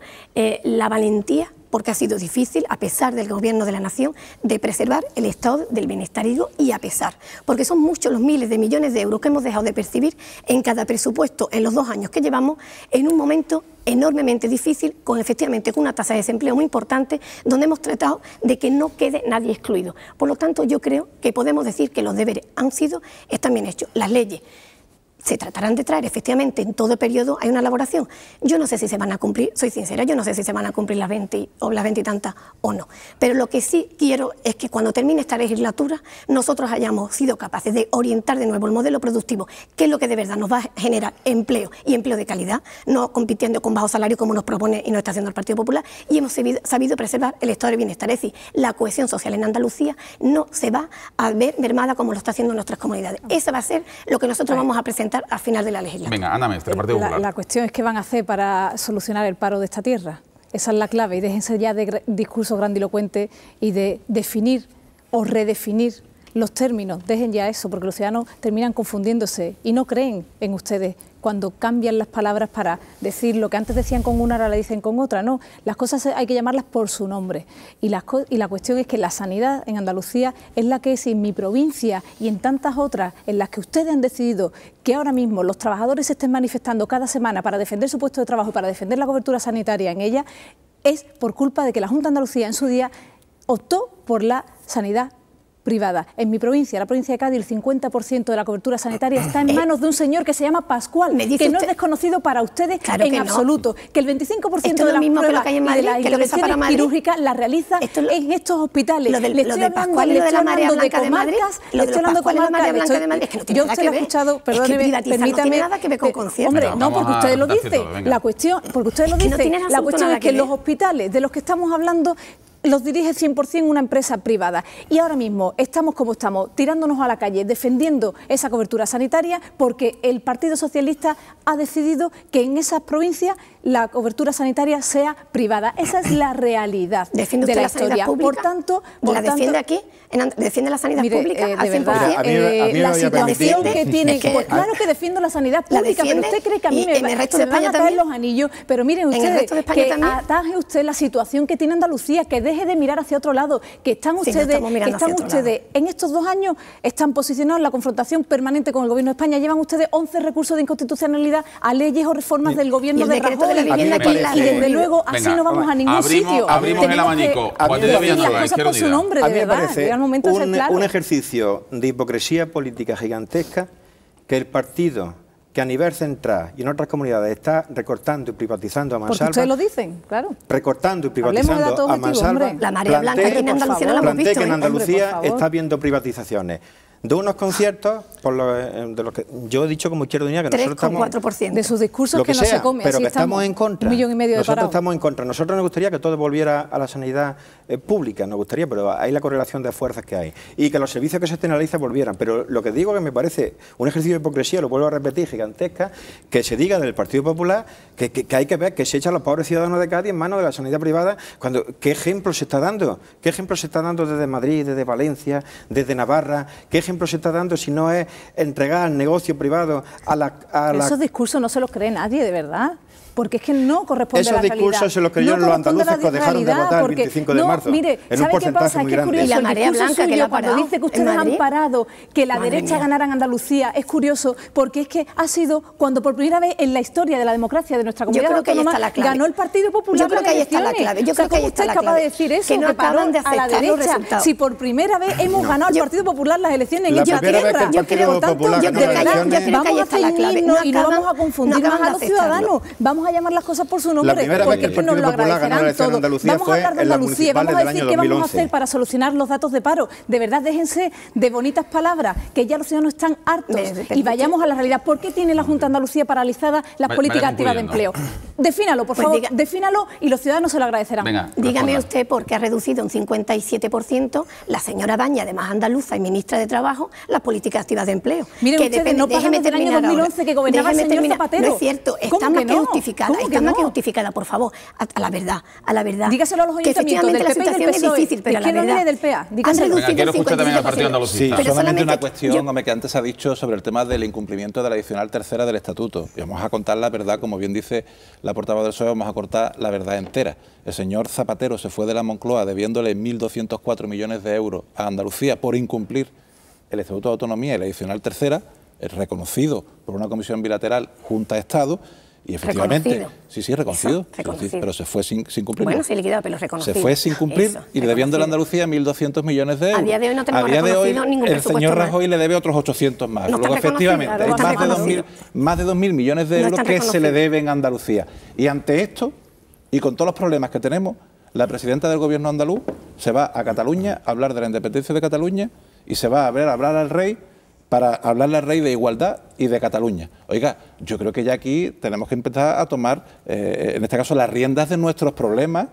la valentía, porque ha sido difícil, a pesar del Gobierno de la Nación, de preservar el estado del bienestar y a pesar, porque son muchos los miles de millones de euros que hemos dejado de percibir en cada presupuesto en los 2 años que llevamos, en un momento enormemente difícil, con una tasa de desempleo muy importante, donde hemos tratado de que no quede nadie excluido. Por lo tanto, yo creo que podemos decir que los deberes están bien hechos. Las leyes se tratarán de traer, efectivamente, en todo periodo hay una elaboración. Yo no sé si se van a cumplir, soy sincera, yo no sé si se van a cumplir las 20 o las 20 y tantas o no. Pero lo que sí quiero es que cuando termine esta legislatura, nosotros hayamos sido capaces de orientar de nuevo el modelo productivo, que es lo que de verdad nos va a generar empleo y empleo de calidad, no compitiendo con bajo salario como nos propone y nos está haciendo el Partido Popular, y hemos sabido preservar el estado de bienestar. Es decir, la cohesión social en Andalucía no se va a ver mermada como lo está haciendo en nuestras comunidades. Eso va a ser lo que nosotros vamos a presentar al final de la legislatura. Venga, Ana Mestre, Partido Popular. La cuestión es qué van a hacer para solucionar el paro de esta tierra. Esa es la clave y déjense ya de discursos grandilocuentes y de definir o redefinir los términos. Dejen ya eso, porque los ciudadanos terminan confundiéndose y no creen en ustedes cuando cambian las palabras para decir lo que antes decían con una, ahora la dicen con otra. No, las cosas hay que llamarlas por su nombre. Y la cuestión es que la sanidad en Andalucía es la que es en mi provincia y en tantas otras en las que ustedes han decidido que ahora mismo los trabajadores se estén manifestando cada semana para defender su puesto de trabajo, para defender la cobertura sanitaria en ella, es por culpa de que la Junta de Andalucía en su día optó por la sanidad privada. En mi provincia, la provincia de Cádiz, el 50% de la cobertura sanitaria está en manos de un señor que se llama Pascual, que no es desconocido para ustedes en absoluto, que el 25% de las pruebas y de las intervenciones quirúrgicas las realiza en estos hospitales. Le estoy hablando de comarcas, le estoy hablando de comarcas. Yo usted lo he escuchado, perdóneme, permítame. Nada que ver con conciertos. Hombre, no, porque ustedes lo dicen. La cuestión, porque ustedes lo dicen, la cuestión es que los hospitales de los que estamos hablando los dirige 100% una empresa privada. Y ahora mismo estamos como estamos, tirándonos a la calle, defendiendo esa cobertura sanitaria, porque el Partido Socialista ha decidido que en esas provincias la cobertura sanitaria sea privada. Esa es la realidad de la historia. Por tanto, ¿la defiende aquí? ¿Defiende la sanidad pública al 100%? La situación que tiene... Pues claro que defiendo la sanidad pública, pero usted cree que a mí me van a caer los anillos. Pero miren ustedes, que ataje usted la situación que tiene Andalucía, que deje de mirar hacia otro lado, que están ustedes en estos 2 años están posicionados en la confrontación permanente con el Gobierno de España. Llevan ustedes 11 recursos de inconstitucionalidad a leyes o reformas del Gobierno de Rajoy. Y desde luego así no vamos a ningún sitio. Abrimos el abanico. A mí me parece un ejercicio de hipocresía política gigantesca que el partido que a nivel central y en otras comunidades está recortando y privatizando a mansalva. Porque ustedes lo dicen, claro. Recortando y privatizando a mansalva. La marea blanca aquí en Andalucía no la hemos visto. Que en Andalucía está habiendo privatizaciones de unos conciertos de los que yo he dicho como Izquierda Unida que nosotros estamos 4% de sus discursos que no se come, pero que estamos en contra. 1,5 millones de nosotros estamos en contra. Nosotros nos gustaría que todo volviera a la sanidad pública, nos gustaría, pero hay la correlación de fuerzas que hay y que los servicios que se externalizan volvieran. Pero lo que digo que me parece un ejercicio de hipocresía, lo vuelvo a repetir, gigantesca, que se diga del Partido Popular que hay que ver que se echan los pobres ciudadanos de Cádiz en manos de la sanidad privada. ¿Qué ejemplo se está dando? ¿Qué ejemplo se está dando desde Madrid, desde Valencia, desde Navarra? ¿Qué ejemplo se está dando si no es entregar el negocio privado a la... Esos discursos no se los cree nadie, de verdad. Porque es que no corresponde a la realidad. Esos discursos se los creyeron los andaluces que dejaron de votar el 25 de marzo. Mire, en un porcentaje muy grande. Y la marea blanca que la cuando dice que ustedes han parado que la derecha ganara en Andalucía, es curioso, porque es que ha sido cuando por primera vez en la historia de la democracia de nuestra comunidad autónoma ganó el Partido Popular. Yo creo que ahí está la clave. Yo creo que ahí está la clave. ¿Cómo usted es capaz de decir eso? Que no acaban de aceptar los resultados. Si por primera vez hemos ganado el Partido Popular las elecciones en esta tierra. Yo creo que ahí está la clave. Y no vamos a confundir más a los ciudadanos. Vamos a llamar las cosas por su nombre. La primera vez que el Partido Popular ganó la elección en Andalucía fue en las municipales del año 2011. ¿Qué vamos a hacer para solucionar los datos de paro? De verdad, déjense de bonitas palabras, que ya los ciudadanos están hartos, y vayamos a la realidad. ¿Por qué tiene la Junta de Andalucía paralizadas las políticas activas de empleo? Defínalo, por favor, defínalo y los ciudadanos se lo agradecerán. Venga, dígame usted por qué ha reducido un 57% la señora Daña, además andaluza y ministra de Trabajo, las políticas activas de empleo. Miren ustedes, no pasan desde el año 2011 que gobernaba el señor Zapatero. No es cierto, está más que justificada, está más que justificada, por favor, a la verdad, a la verdad. Dígaselo a los ayuntamientos del PP y del PSOE, es difícil, pero a la verdad. Del PA. Han reducido quiero escuchar también al Partido Andalucía. Sí, solamente una cuestión que antes ha dicho sobre el tema del incumplimiento de la adicional tercera del Estatuto. Y vamos a contar la verdad, como bien dice la portavoz del PSOE, vamos a cortar la verdad entera. El señor Zapatero se fue de la Moncloa debiéndole 1.204 millones de euros a Andalucía por incumplir el Estatuto de Autonomía y la adicional tercera, es reconocido por una comisión bilateral Junta-Estado. Y efectivamente, reconocido, pero se fue sin cumplir. Bueno, se liquidado, pero reconocido. Se fue sin cumplir y le debiendo a la Andalucía 1.200 millones de euros. A día de hoy no tenemos reconocido ningún presupuesto. El señor Rajoy le debe otros 800 más. Luego, efectivamente, hay más de 2.000 millones de euros que se le deben a Andalucía. Y ante esto, y con todos los problemas que tenemos, la presidenta del gobierno andaluz se va a Cataluña a hablar de la independencia de Cataluña y se va a hablar al rey para hablarle al rey de igualdad y de Cataluña. Oiga, yo creo que ya aquí tenemos que empezar a tomar, en este caso, las riendas de nuestros problemas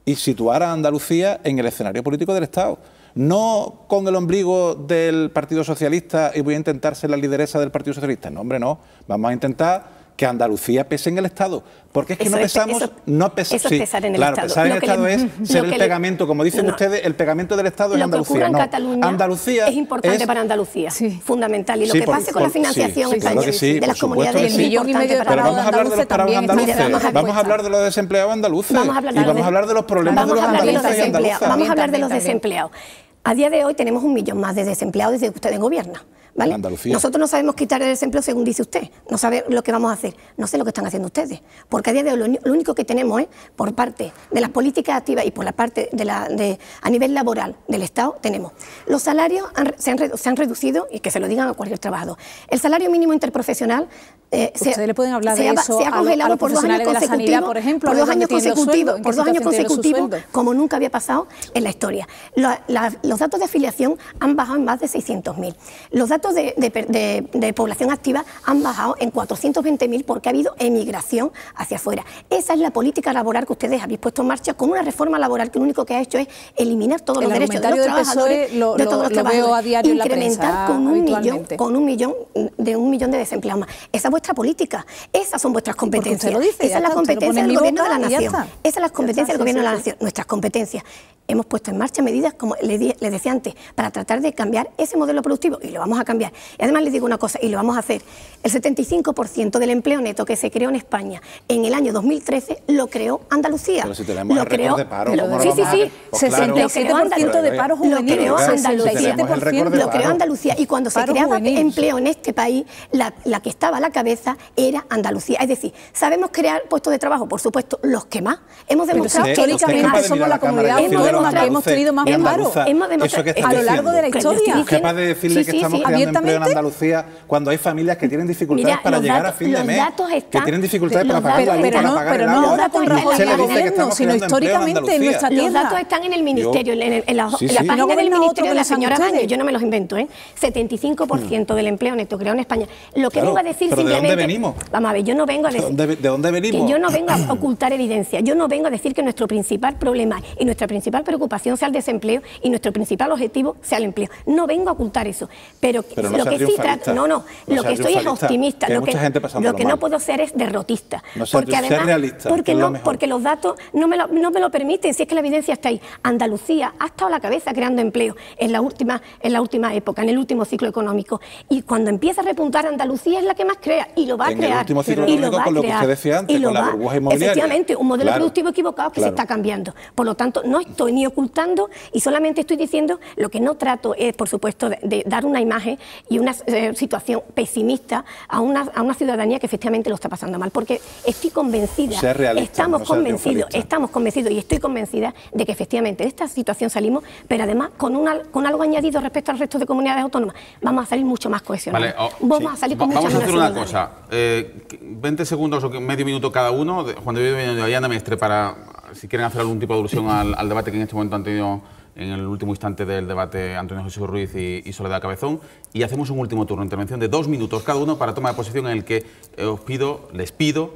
y situar a Andalucía en el escenario político del Estado. No con el ombligo del Partido Socialista y voy a intentar ser la lideresa del Partido Socialista. No, hombre, no. Vamos a intentar que Andalucía pese en el Estado. Porque es que no pesamos... Eso es pesar en el Estado. Pesar en el Estado es ser el pegamento, como dicen ustedes, el pegamento del Estado es Andalucía. Lo que ocurre en Cataluña Andalucía es importante para Andalucía, fundamental. Y lo que pase con la financiación de las comunidades es importante para vamos a hablar de los parados andaluces, vamos a hablar de los desempleados andaluces y vamos a hablar de los problemas de los andaluces y andaluzas. Vamos a hablar de los desempleados. A día de hoy tenemos 1 millón más de desempleados desde que ustedes gobiernan. ¿Vale? Nosotros no sabemos quitar el desempleo según dice usted, no sabe lo que vamos a hacer, no sé lo que están haciendo ustedes, porque a día de hoy lo único que tenemos es, por parte de las políticas activas y por la parte a nivel laboral del Estado, tenemos los salarios se han reducido, y que se lo digan a cualquier trabajador. El salario mínimo interprofesional ustedes le pueden hablar de eso se ha congelado por 2 años consecutivos, por ejemplo, por 2 años consecutivos, como nunca había pasado en la historia. Los datos de afiliación han bajado en más de 600.000. Los datos de población activa han bajado en 420.000 porque ha habido emigración hacia afuera. Esa es la política laboral que ustedes habéis puesto en marcha con una reforma laboral que lo único que ha hecho es eliminar todos los derechos de los trabajadores, de todos los trabajadores, incrementar con 1 millón de desempleados más. Esa es vuestra política, esas son vuestras competencias. Esa es la competencia del Gobierno de la Nación. Esa es la competencia del Gobierno de la Nación. Nuestras competencias. Hemos puesto en marcha medidas, como les decía antes, para tratar de cambiar ese modelo productivo, y lo vamos a cambiar. Y además les digo una cosa, y lo vamos a hacer. El 75% del empleo neto que se creó en España en el año 2013 lo creó Andalucía. Pero si tenemos el récord de paro, ¿cómo lo sí, vamos a ver? Pues 67% de paro juvenil. Lo creó Andalucía. Lo creó Andalucía. Y cuando se creaba empleo en este país, la que estaba a la cabeza era Andalucía. Es decir, ¿sabemos crear puestos de trabajo? Por supuesto, los que más. Hemos demostrado históricamente somos la comunidad autónoma que hemos tenido más paro a lo largo de la historia. ¿Es capaz de decirle que estamos creando empleo en Andalucía cuando hay familias que tienen dificultades para llegar a fin de mes? Que tienen dificultades para pagar la luz, para pagar el agua. Pero no ahora con Rajoy al gobierno, sino históricamente en nuestra tierra. Los datos están en el Ministerio, en la página del Ministerio de la señora Baños, yo no me los invento, 75% del empleo neto creado en España. Lo que vengo a decir simplemente... ¿De dónde venimos? Vamos a ver, yo no vengo a decir... ¿De dónde venimos? Que yo no vengo a ocultar evidencia, yo no vengo a decir que nuestro principal problema y nuestra principal preocupación sea el desempleo y nuestro principal objetivo sea el empleo. No vengo a ocultar eso, pero no lo que sí trata... lo que estoy es optimista, lo que no puedo ser es derrotista, porque además, realista, porque los datos no me lo permiten, si es que la evidencia está ahí. Andalucía ha estado a la cabeza creando empleo en la última época, en el último ciclo económico, y cuando empieza a repuntar Andalucía es la que más crea, y lo va a crear. En el último ciclo económico, con lo que usted decía antes, con la burbuja inmobiliaria. Efectivamente, un modelo productivo equivocado que se está cambiando. Por lo tanto, no estoy ni ocultando y solamente estoy diciendo, lo que no trato es, por supuesto, de dar una imagen y una situación pesimista a una ciudadanía que efectivamente lo está pasando mal, porque estoy convencida, estamos convencidos y estoy convencida de que efectivamente de esta situación salimos, pero además con algo añadido respecto al resto de comunidades autónomas, vamos a salir mucho más cohesionados. Vamos a salir con mucha Vamos a hacer una cosa, 20 segundos o medio minuto cada uno, Juan de Dios y Ana Mestre, para si quieren hacer algún tipo de alusión al debate que en este momento han tenido en el último instante del debate Antonio Jesús Ruiz y Soledad Cabezón, y hacemos un último turno de intervención de 2 minutos cada uno para toma de posición en el que les pido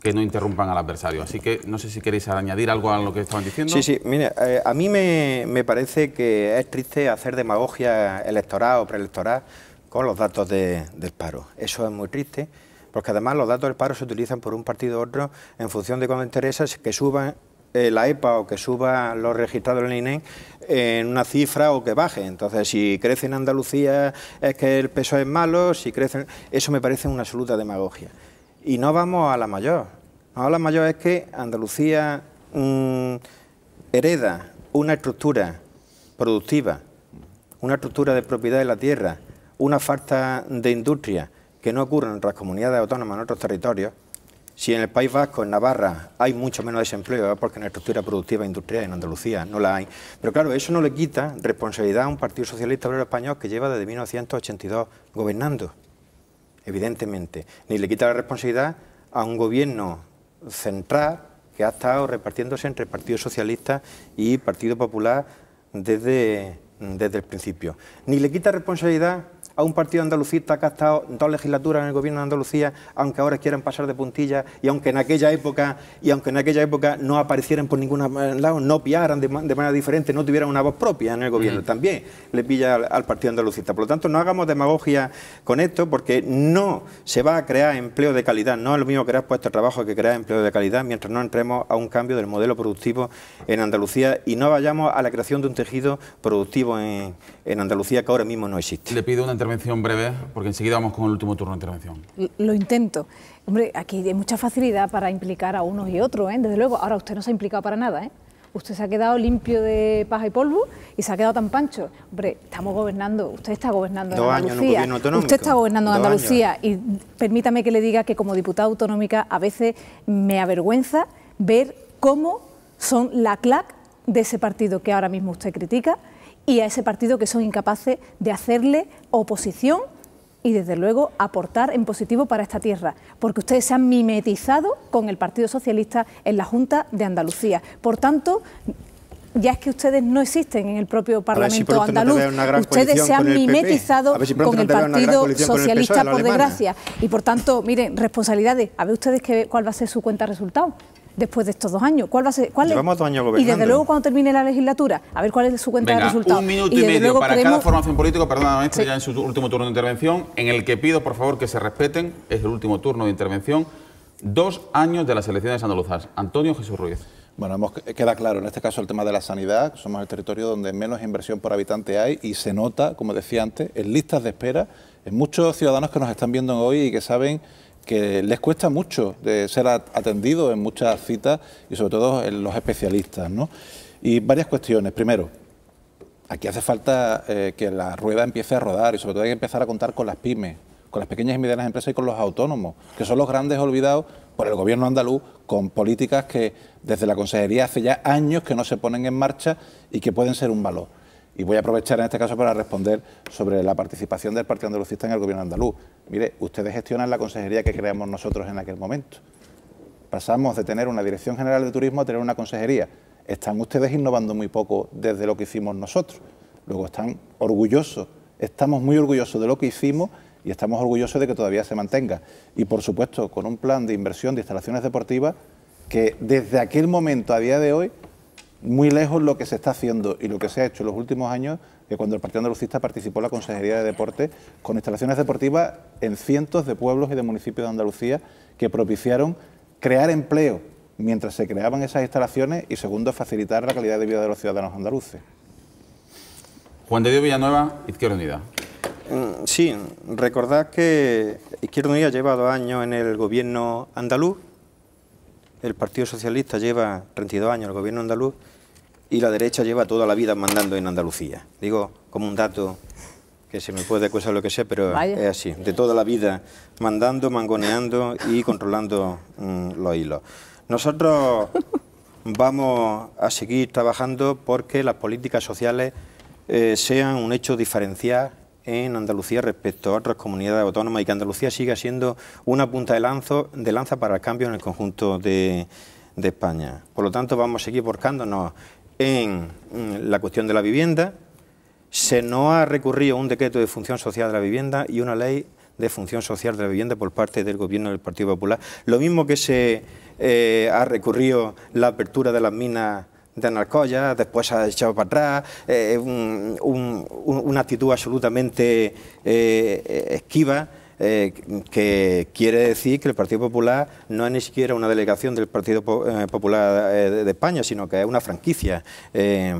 que no interrumpan al adversario. Así que no sé si queréis añadir algo a lo que estaban diciendo. Sí, mire, a mí me parece que es triste hacer demagogia electoral o preelectoral con los datos del paro. Eso es muy triste, porque además los datos del paro se utilizan por un partido u otro en función de cuando interesa que suban la EPA o que suba los registrados en el INE en una cifra o que baje. Entonces, si crece en Andalucía es que el peso es malo, si crece... Eso me parece una absoluta demagogia. Y no vamos a la mayor. No, a la mayor es que Andalucía hereda una estructura productiva, una estructura de propiedad de la tierra, una falta de industria que no ocurre en otras comunidades autónomas, en otros territorios. Si en el País Vasco, en Navarra, hay mucho menos desempleo, es porque en la estructura productiva industrial en Andalucía no la hay. Pero claro, eso no le quita responsabilidad a un Partido Socialista Obrero Español que lleva desde 1982 gobernando, evidentemente. Ni le quita la responsabilidad a un gobierno central que ha estado repartiéndose entre Partido Socialista y Partido Popular desde el principio. Ni le quita responsabilidad a un partido andalucista que ha estado 2 legislaturas en el gobierno de Andalucía, aunque ahora quieran pasar de puntillas y aunque en aquella época no aparecieran por ningún lado, no piaran de manera diferente, no tuvieran una voz propia en el gobierno, también le pilla al partido andalucista. Por lo tanto, no hagamos demagogia con esto, porque no se va a crear empleo de calidad, no es lo mismo crear puestos de trabajo que crear empleo de calidad, mientras no entremos a un cambio del modelo productivo en Andalucía y no vayamos a la creación de un tejido productivo en Andalucía que ahora mismo no existe. Le pido una intervención breve, porque enseguida vamos con el último turno de intervención. Lo intento. Hombre, aquí hay mucha facilidad para implicar a unos y otros, desde luego. Ahora usted no se ha implicado para nada, usted se ha quedado limpio de paja y polvo y se ha quedado tan pancho. Hombre, estamos gobernando, usted está gobernando en Andalucía, usted está gobernando en Andalucía y permítame que le diga que como diputada autonómica a veces me avergüenza ver cómo son la clac de ese partido que ahora mismo usted critica y a ese partido que son incapaces de hacerle oposición y desde luego aportar en positivo para esta tierra, porque ustedes se han mimetizado con el Partido Socialista en la Junta de Andalucía. Por tanto, ya es que ustedes no existen en el propio Parlamento andaluz, ustedes se han mimetizado con el Partido Socialista, por desgracia, y por tanto, miren, responsabilidades, a ver ustedes cuál va a ser su cuenta de resultados. Después de estos 2 años, ¿cuál va a ser? Llevamos 2 años gobernando. Y desde luego cuando termine la legislatura, a ver cuál es su cuenta de resultados. 1 minuto y medio para cada formación política, perdóname, maestra, ya en su último turno de intervención, en el que pido por favor que se respeten, es el último turno de intervención, 2 años de las elecciones andaluzas. Antonio Jesús Ruiz. Bueno, queda claro en este caso el tema de la sanidad, somos el territorio donde menos inversión por habitante hay y se nota, como decía antes, en listas de espera, en muchos ciudadanos que nos están viendo hoy y que saben que les cuesta mucho de ser atendidos en muchas citas y sobre todo en los especialistas, ¿no? Y varias cuestiones. Primero, aquí hace falta que la rueda empiece a rodar y sobre todo hay que empezar a contar con las pymes, con las pequeñas y medianas empresas y con los autónomos, que son los grandes olvidados por el gobierno andaluz, con políticas que desde la consejería hace ya años que no se ponen en marcha y que pueden ser un valor. Y voy a aprovechar en este caso para responder sobre la participación del Partido Andalucista en el gobierno andaluz. Mire, ustedes gestionan la consejería que creamos nosotros en aquel momento. Pasamos de tener una Dirección General de Turismo a tener una consejería. Están ustedes innovando muy poco desde lo que hicimos nosotros. Luego están orgullosos, estamos muy orgullosos de lo que hicimos y estamos orgullosos de que todavía se mantenga. Y por supuesto, con un plan de inversión de instalaciones deportivas que desde aquel momento a día de hoy, muy lejos lo que se está haciendo y lo que se ha hecho en los últimos años, que cuando el Partido Andalucista participó en la Consejería de Deporte, con instalaciones deportivas en cientos de pueblos y de municipios de Andalucía que propiciaron crear empleo mientras se creaban esas instalaciones y segundo, facilitar la calidad de vida de los ciudadanos andaluces. Juan de Dios Villanueva, Izquierda Unida. Sí, recordad que Izquierda Unida lleva 2 años en el gobierno andaluz, el Partido Socialista lleva 32 años en el gobierno andaluz y la derecha lleva toda la vida mandando en Andalucía. Digo, como un dato que se me puede acusar lo que sea, pero es así, de toda la vida mandando, mangoneando y controlando los hilos. Nosotros vamos a seguir trabajando porque las políticas sociales sean un hecho diferencial en Andalucía respecto a otras comunidades autónomas y que Andalucía siga siendo una punta de lanza para el cambio en el conjunto de España. Por lo tanto, vamos a seguir volcándonos en la cuestión de la vivienda. Se nos ha recurrido un decreto de función social de la vivienda y una ley de función social de la vivienda por parte del Gobierno del Partido Popular. Lo mismo que se ha recurrido la apertura de las minas de Anarcoya, después ha echado para atrás, una actitud absolutamente esquiva, que quiere decir que el Partido Popular no es ni siquiera una delegación del Partido Popular de España, sino que es una franquicia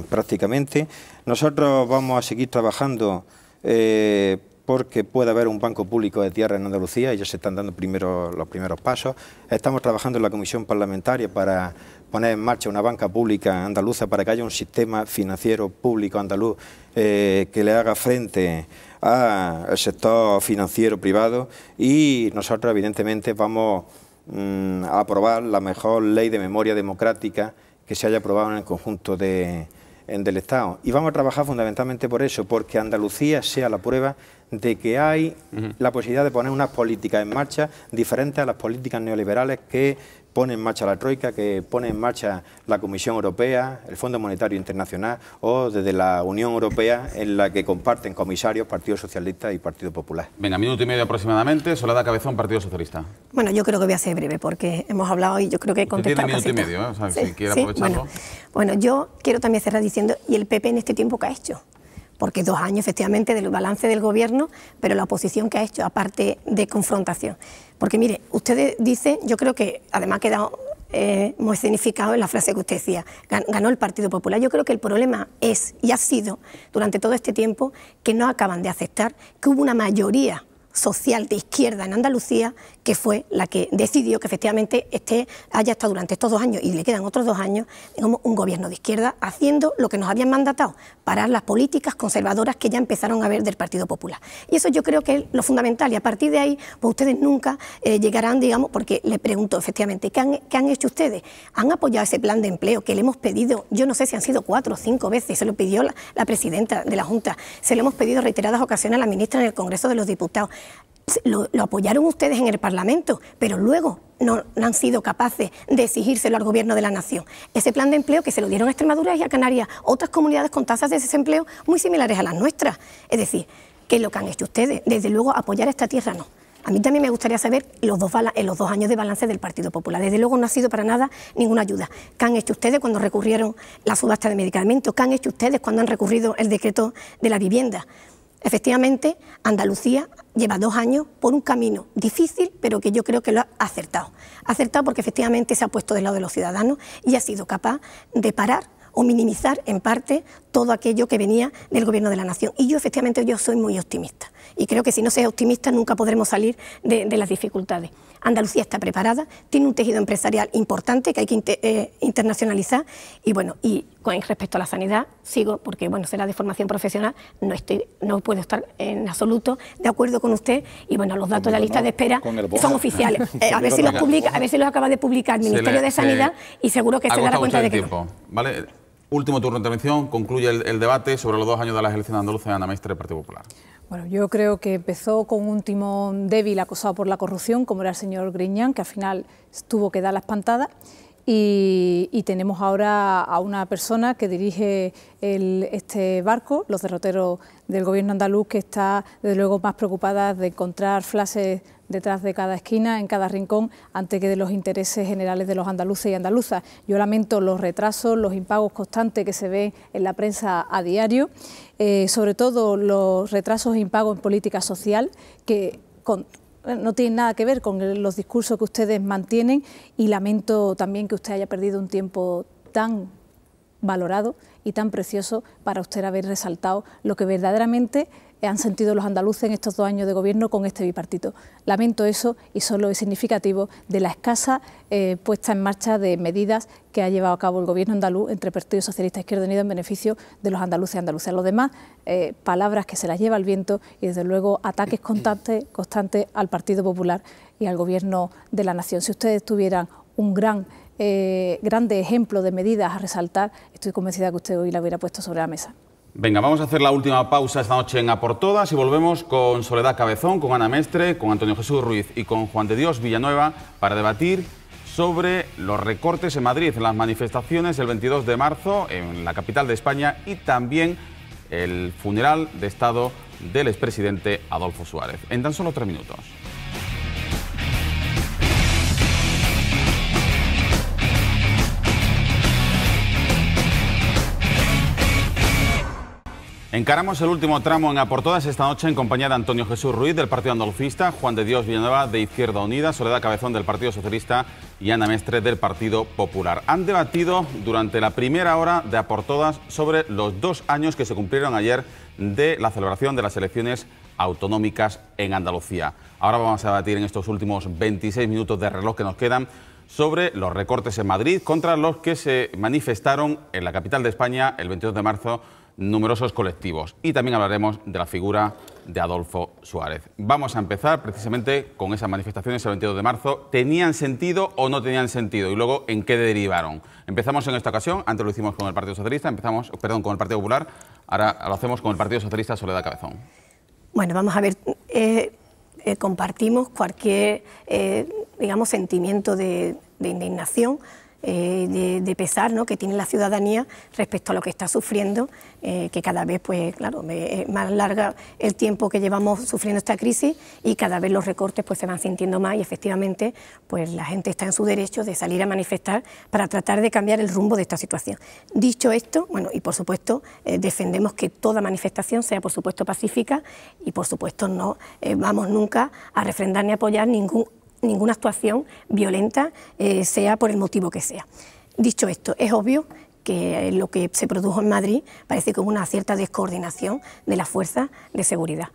prácticamente. Nosotros vamos a seguir trabajando porque puede haber un banco público de tierra en Andalucía y ya se están dando los primeros pasos. Estamos trabajando en la comisión parlamentaria para poner en marcha una banca pública andaluza para que haya un sistema financiero público andaluz que le haga frente al sector financiero privado y nosotros evidentemente vamos a aprobar la mejor ley de memoria democrática que se haya aprobado en el conjunto del Estado. Y vamos a trabajar fundamentalmente por eso, porque Andalucía sea la prueba de que hay la posibilidad de poner unas políticas en marcha diferentes a las políticas neoliberales que pone en marcha la Troika, que pone en marcha la Comisión Europea, el Fondo Monetario Internacional o desde la Unión Europea, en la que comparten comisarios Partido Socialista y Partido Popular. Venga, 1 minuto y medio aproximadamente. Soledad Cabezón, Partido Socialista. Bueno, yo creo que voy a ser breve porque hemos hablado y yo creo que he contestado casi todo. Tiene 1 minuto y medio, ¿eh? O sea, si quiere aprovecharlo. Bueno, yo quiero también cerrar diciendo, ¿y el PP en este tiempo qué ha hecho? Porque 2 años efectivamente del balance del gobierno, pero la oposición que ha hecho, aparte de confrontación. Porque mire, ustedes dicen, yo creo que además ha quedado muy significado en la frase que usted decía, ganó el Partido Popular. Yo creo que el problema es, y ha sido durante todo este tiempo, que no acaban de aceptar que hubo una mayoría social de izquierda en Andalucía, que fue la que decidió que efectivamente haya estado durante estos 2 años, y le quedan otros 2 años, digamos, un gobierno de izquierda haciendo lo que nos habían mandatado, parar las políticas conservadoras que ya empezaron a ver del Partido Popular. Y eso yo creo que es lo fundamental, y a partir de ahí, pues ustedes nunca llegarán, digamos, porque le pregunto efectivamente, ¿qué han hecho ustedes? ¿Han apoyado ese plan de empleo que le hemos pedido, yo no sé si han sido 4 o 5 veces, se lo pidió la presidenta de la Junta, se lo hemos pedido en reiteradas ocasiones a la ministra en el Congreso de los Diputados? Lo apoyaron ustedes en el Parlamento, pero luego no han sido capaces de exigírselo al Gobierno de la Nación. Ese plan de empleo que se lo dieron a Extremadura y a Canarias, otras comunidades con tasas de desempleo muy similares a las nuestras. Es decir, ¿qué es lo que han hecho ustedes? Desde luego, apoyar a esta tierra no. A mí también me gustaría saber los 2 años de balance del Partido Popular. Desde luego no ha sido para nada ninguna ayuda. ¿Qué han hecho ustedes cuando recurrieron la subasta de medicamentos? ¿Qué han hecho ustedes cuando han recurrido el decreto de la vivienda? Efectivamente, Andalucía lleva 2 años por un camino difícil, pero que yo creo que lo ha acertado. Ha acertado porque efectivamente se ha puesto del lado de los ciudadanos y ha sido capaz de parar o minimizar en parte todo aquello que venía del Gobierno de la Nación. Y yo efectivamente soy muy optimista. Y creo que si no se es optimista nunca podremos salir de las dificultades. Andalucía está preparada, tiene un tejido empresarial importante que hay que internacionalizar y bueno, y con respecto a la sanidad sigo, porque bueno, será de formación profesional, no puedo estar en absoluto de acuerdo con usted y bueno, los datos de la lista de espera son oficiales. A ver si los acaba de publicar el Ministerio de Sanidad y seguro que se dará cuenta de que no. ¿Vale? Último turno de intervención, concluye el debate sobre los 2 años de las elecciones andaluzas. Ana Mestre, del Partido Popular. Bueno, yo creo que empezó con un timón débil acosado por la corrupción, como era el señor Griñán, que al final tuvo que dar la espantada. Y tenemos ahora a una persona que dirige este barco, los derroteros del Gobierno andaluz, que está desde luego más preocupada de encontrar flashes detrás de cada esquina, en cada rincón, antes que de los intereses generales de los andaluces y andaluzas. Yo lamento los retrasos, los impagos constantes que se ven en la prensa a diario, sobre todo los retrasos e impagos en política social, que no tienen nada que ver con los discursos que ustedes mantienen, y lamento también que usted haya perdido un tiempo tan valorado y tan precioso para usted haber resaltado lo que verdaderamente han sentido los andaluces en estos 2 años de gobierno con este bipartito. Lamento eso y solo es significativo de la escasa puesta en marcha de medidas que ha llevado a cabo el gobierno andaluz entre Partido Socialista e Izquierda Unida en beneficio de los andaluces y andaluzas. Los demás, palabras que se las lleva el viento y desde luego ataques constantes al Partido Popular y al gobierno de la nación. Si ustedes tuvieran un grande ejemplo de medidas a resaltar, estoy convencida que usted hoy la hubiera puesto sobre la mesa. Venga, vamos a hacer la última pausa esta noche en A por Todas y volvemos con Soledad Cabezón, con Ana Mestre, con Antonio Jesús Ruiz y con Juan de Dios Villanueva para debatir sobre los recortes en Madrid, las manifestaciones el 22 de marzo en la capital de España y también el funeral de Estado del expresidente Adolfo Suárez. En tan solo 3 minutos. Encaramos el último tramo en A por Todas esta noche en compañía de Antonio Jesús Ruiz del Partido Andalucista, Juan de Dios Villanueva de Izquierda Unida, Soledad Cabezón del Partido Socialista y Ana Mestre del Partido Popular. Han debatido durante la primera hora de A por Todas sobre los 2 años que se cumplieron ayer de la celebración de las elecciones autonómicas en Andalucía. Ahora vamos a debatir en estos últimos 26 minutos de reloj que nos quedan sobre los recortes en Madrid contra los que se manifestaron en la capital de España el 22 de marzo numerosos colectivos. Y también hablaremos de la figura de Adolfo Suárez. Vamos a empezar precisamente con esas manifestaciones el 22 de marzo. ¿Tenían sentido o no tenían sentido? Y luego, ¿en qué derivaron? Empezamos en esta ocasión, antes lo hicimos con el Partido Socialista, con el Partido Popular, ahora lo hacemos con el Partido Socialista, Soledad Cabezón. Bueno, vamos a ver, compartimos cualquier, digamos, sentimiento de indignación, de pesar, ¿no?, que tiene la ciudadanía respecto a lo que está sufriendo, que cada vez, pues claro, es más larga el tiempo que llevamos sufriendo esta crisis y cada vez los recortes pues se van sintiendo más y efectivamente pues la gente está en su derecho de salir a manifestar para tratar de cambiar el rumbo de esta situación. Dicho esto, bueno, y por supuesto defendemos que toda manifestación sea por supuesto pacífica y por supuesto no vamos nunca a refrendar ni apoyar ninguna actuación violenta, sea por el motivo que sea. Dicho esto, es obvio que lo que se produjo en Madrid parece como una cierta descoordinación de las fuerzas de seguridad.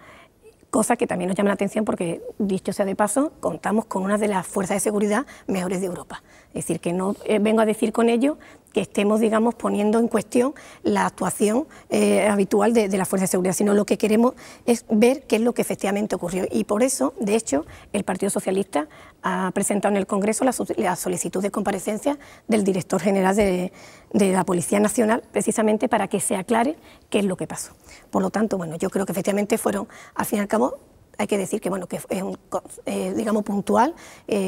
Cosa que también nos llama la atención porque, dicho sea de paso, contamos con una de las fuerzas de seguridad mejores de Europa. Es decir, que no vengo a decir con ello que estemos, digamos, poniendo en cuestión la actuación habitual de la fuerza de seguridad, sino lo que queremos es ver qué es lo que efectivamente ocurrió. Y por eso, de hecho, el Partido Socialista ha presentado en el Congreso la solicitud de comparecencia del director general de la Policía Nacional, precisamente para que se aclare qué es lo que pasó. Por lo tanto, bueno, yo creo que efectivamente fueron, al fin y al cabo, hay que decir que, bueno, que es digamos puntual,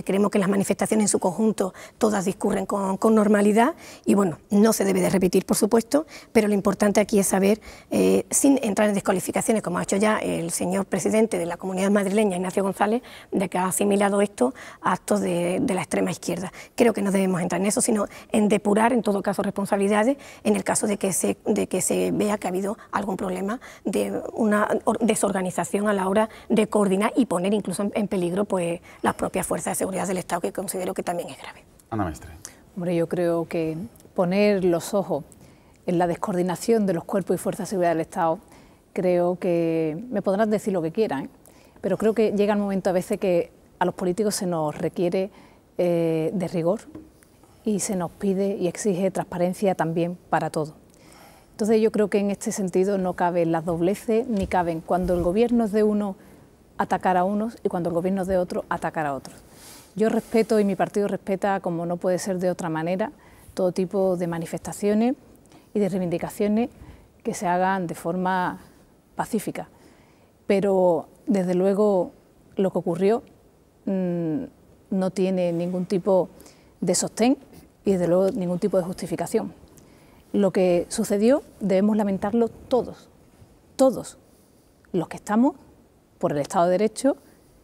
creemos que las manifestaciones en su conjunto todas discurren con normalidad y bueno, no se debe de repetir por supuesto, pero lo importante aquí es saber, sin entrar en descalificaciones como ha hecho ya el señor presidente de la Comunidad Madrileña, Ignacio González, de que ha asimilado esto a actos de la extrema izquierda. Creo que no debemos entrar en eso, sino en depurar en todo caso responsabilidades en el caso de que se vea que ha habido algún problema de una desorganización a la hora de coordinar y poner incluso en peligro pues las propias fuerzas de seguridad del Estado, que considero que también es grave. Ana Mestre. Hombre, yo creo que poner los ojos en la descoordinación de los cuerpos y fuerzas de seguridad del Estado, creo que me podrán decir lo que quieran, pero creo que llega el momento a veces que a los políticos se nos requiere de rigor y se nos pide y exige transparencia también para todo. Entonces yo creo que en este sentido no caben las dobleces ni caben cuando el gobierno es de uno atacar a unos y cuando el gobierno es de otro atacar a otros. Yo respeto y mi partido respeta, como no puede ser de otra manera, todo tipo de manifestaciones y de reivindicaciones que se hagan de forma pacífica. Pero desde luego lo que ocurrió no tiene ningún tipo de sostén y desde luego ningún tipo de justificación. Lo que sucedió debemos lamentarlo todos, todos los que estamos por el Estado de Derecho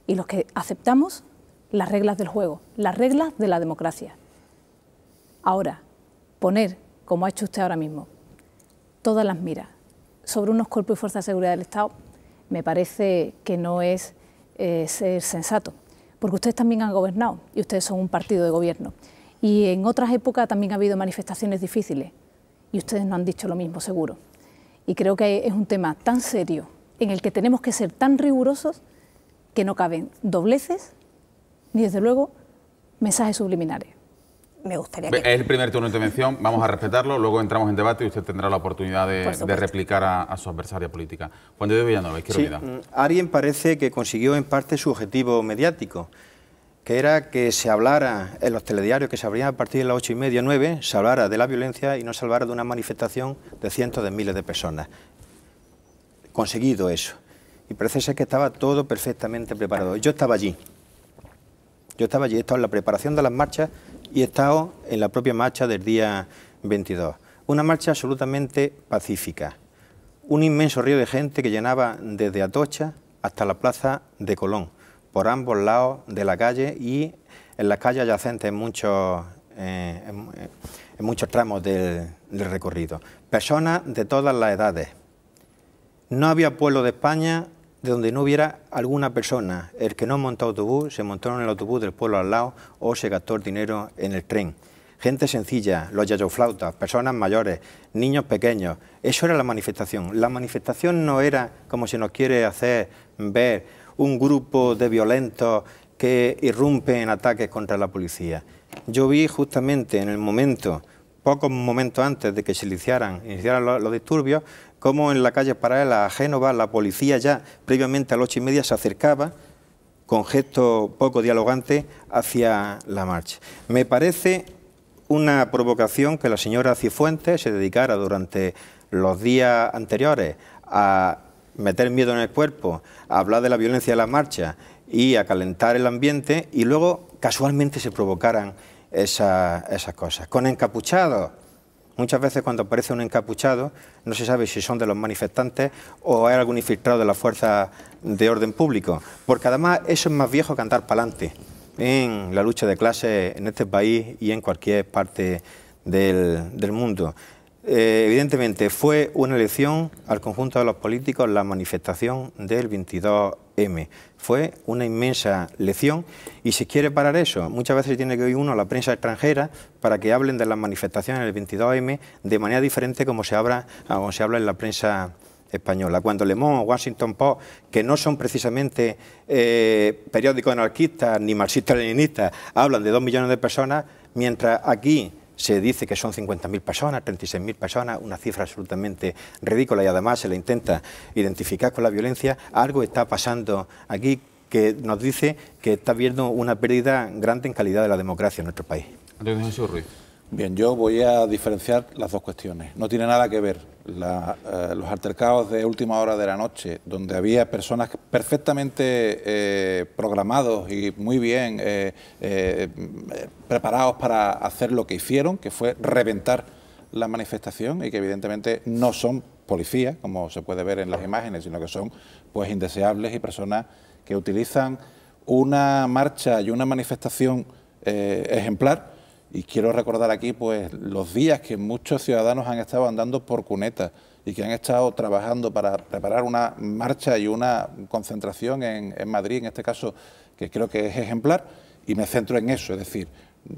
y los que aceptamos las reglas del juego, las reglas de la democracia. Ahora, poner, como ha hecho usted ahora mismo, todas las miras sobre unos cuerpos y fuerzas de seguridad del Estado, me parece que no es ser sensato, porque ustedes también han gobernado y ustedes son un partido de gobierno. Y en otras épocas también ha habido manifestaciones difíciles y ustedes no han dicho lo mismo, seguro. Y creo que es un tema tan serio en el que tenemos que ser tan rigurosos que no caben dobleces ni, desde luego, mensajes subliminares. Me gustaría que... Es el primer turno de intervención, vamos a respetarlo, luego entramos en debate y usted tendrá la oportunidad de replicar a su adversaria política. Juan de Dios Villanueva, Izquierda Unida. Alguien parece que consiguió en parte su objetivo mediático, que era que se hablara en los telediarios que se abrían a partir de las 8:30, 9, se hablara de la violencia y no se hablara de una manifestación de cientos de miles de personas. Conseguido eso. Y parece ser que estaba todo perfectamente preparado. Yo estaba allí. He estado en la preparación de las marchas y he estado en la propia marcha del día 22. Una marcha absolutamente pacífica. Un inmenso río de gente que llenaba desde Atocha hasta la plaza de Colón, por ambos lados de la calle y en las calles adyacentes en muchos tramos del recorrido. Personas de todas las edades. No había pueblo de España de donde no hubiera alguna persona. El que no montó autobús, se montó en el autobús del pueblo al lado o se gastó el dinero en el tren. Gente sencilla, los yayoflautas, personas mayores, niños pequeños. Eso era la manifestación. La manifestación no era, como se nos quiere hacer ver, un grupo de violentos que irrumpen en ataques contra la policía. Yo vi justamente en el momento, pocos momentos antes de que se iniciaran los disturbios, como en la calle paralela a Génova la policía ya previamente a las 8:30 se acercaba con gesto poco dialogante hacia la marcha. Me parece una provocación que la señora Cifuentes se dedicara durante los días anteriores a meter miedo en el cuerpo, a hablar de la violencia de la marcha y a calentar el ambiente y luego casualmente se provocaran esas cosas. Con encapuchados. Muchas veces cuando aparece un encapuchado no se sabe si son de los manifestantes o hay algún infiltrado de la fuerza de orden público, porque además eso es más viejo que andar para adelante en la lucha de clases en este país y en cualquier parte del mundo. Evidentemente fue una elección al conjunto de los políticos la manifestación del 22M. Fue una inmensa lección y si quiere parar eso, muchas veces tiene que oír uno a la prensa extranjera para que hablen de las manifestaciones del 22M de manera diferente como se habla en la prensa española. Cuando Le Monde o Washington Post, que no son precisamente periódicos anarquistas ni marxistas-leninistas, hablan de 2 millones de personas, mientras aquí se dice que son 50.000 personas, 36.000 personas, una cifra absolutamente ridícula, y además se le intenta identificar con la violencia. Algo está pasando aquí que nos dice que está habiendo una pérdida grande en calidad de la democracia en nuestro país. Antonio Jesús Ruiz. Bien, yo voy a diferenciar las dos cuestiones. No tiene nada que ver los altercados de última hora de la noche, donde había personas perfectamente programados y muy bien preparados para hacer lo que hicieron, que fue reventar la manifestación, y que evidentemente no son policías, como se puede ver en las imágenes, sino que son pues indeseables y personas que utilizan una marcha y una manifestación ejemplar. Y quiero recordar aquí pues los días que muchos ciudadanos han estado andando por cunetas y que han estado trabajando para preparar una marcha y una concentración en Madrid, en este caso, que creo que es ejemplar, y me centro en eso, es decir,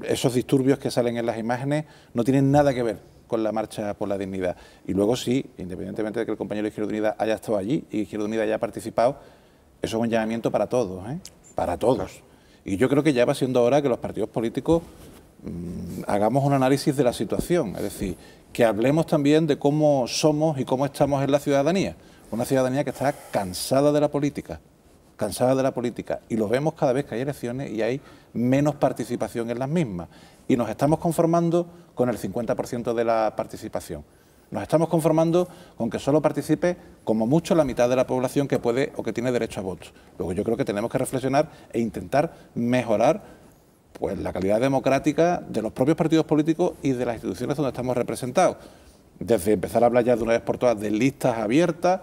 esos disturbios que salen en las imágenes no tienen nada que ver con la marcha por la dignidad. Y luego sí, independientemente de que el compañero de Izquierda Unida haya estado allí y Izquierda Unida haya participado, eso es un llamamiento para todos, para todos. Y yo creo que ya va siendo hora que los partidos políticos hagamos un análisis de la situación, es decir, que hablemos también de cómo somos y cómo estamos en la ciudadanía, una ciudadanía que está cansada de la política, y lo vemos cada vez que hay elecciones y hay menos participación en las mismas, y nos estamos conformando con el 50% de la participación. Nos estamos conformando con que solo participe como mucho la mitad de la población que puede o que tiene derecho a voto. Luego yo creo que tenemos que reflexionar e intentar mejorar pues la calidad democrática de los propios partidos políticos y de las instituciones donde estamos representados. Desde empezar a hablar ya de una vez por todas de listas abiertas,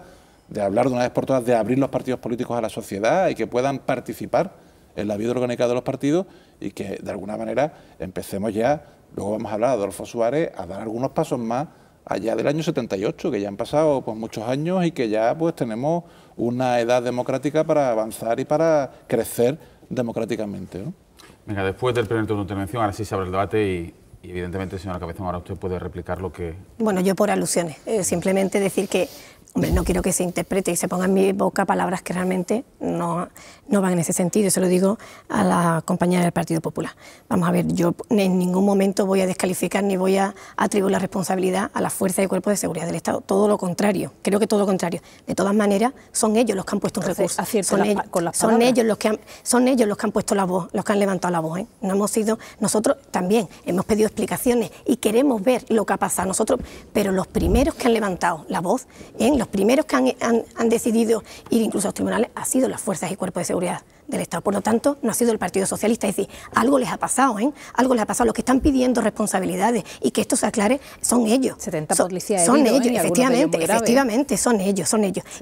de hablar de una vez por todas de abrir los partidos políticos a la sociedad y que puedan participar en la vida orgánica de los partidos, y que de alguna manera empecemos ya, luego vamos a hablar de Adolfo Suárez, a dar algunos pasos más allá del año 78, que ya han pasado pues muchos años y que ya pues tenemos una edad democrática para avanzar y para crecer democráticamente, ¿no? Venga, después del primer turno de intervención, ahora sí se abre el debate y evidentemente, señora Cabezón, ahora usted puede replicar lo que... Bueno, yo por alusiones, simplemente decir que, hombre, no quiero que se interprete y se ponga en mi boca palabras que realmente no van en ese sentido, y se lo digo a la compañera del Partido Popular. Vamos a ver, yo en ningún momento voy a descalificar ni voy a atribuir la responsabilidad a las fuerzas y cuerpos de seguridad del Estado, todo lo contrario, creo que todo lo contrario. De todas maneras, son ellos los que han puesto un recurso, son ellos los que han puesto la voz, los que han levantado la voz, No hemos sido, nosotros también hemos pedido explicaciones y queremos ver lo que ha pasado nosotros, pero los primeros que han levantado la voz, los primeros que han decidido ir incluso a los tribunales, han sido las fuerzas y cuerpos de seguridad del Estado. Por lo tanto, no ha sido el Partido Socialista. Es decir, algo les ha pasado, algo les ha pasado. Los que están pidiendo responsabilidades y que esto se aclare son ellos. 70 policías son heridos, ellos, efectivamente, son ellos.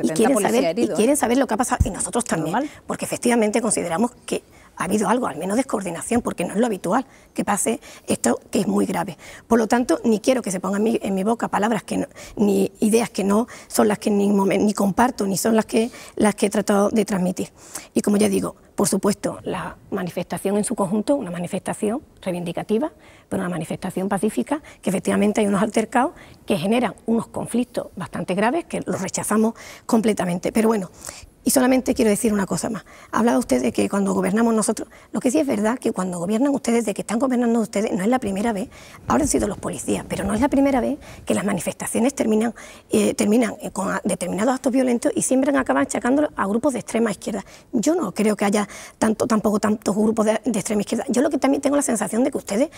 Y quieren saber lo que ha pasado. Y nosotros también, porque efectivamente consideramos que ha habido algo, al menos descoordinación, porque no es lo habitual que pase esto, que es muy grave. Por lo tanto, ni quiero que se pongan en mi boca palabras que no, ni ideas que no son las que ni comparto, ni son las que he tratado de transmitir. Y como ya digo, por supuesto, la manifestación en su conjunto, una manifestación reivindicativa, pero una manifestación pacífica, que efectivamente hay unos altercados que generan unos conflictos bastante graves, que los rechazamos completamente. Pero bueno, y solamente quiero decir una cosa más. Ha hablado usted de que cuando gobernamos nosotros, lo que sí es verdad que cuando gobiernan ustedes, de que están gobernando ustedes, no es la primera vez, ahora han sido los policías, pero no es la primera vez que las manifestaciones terminan con determinados actos violentos y siempre acaban achacándolo a grupos de extrema izquierda. Yo no creo que haya tampoco tantos grupos de extrema izquierda. Yo lo que también tengo la sensación de que ustedes,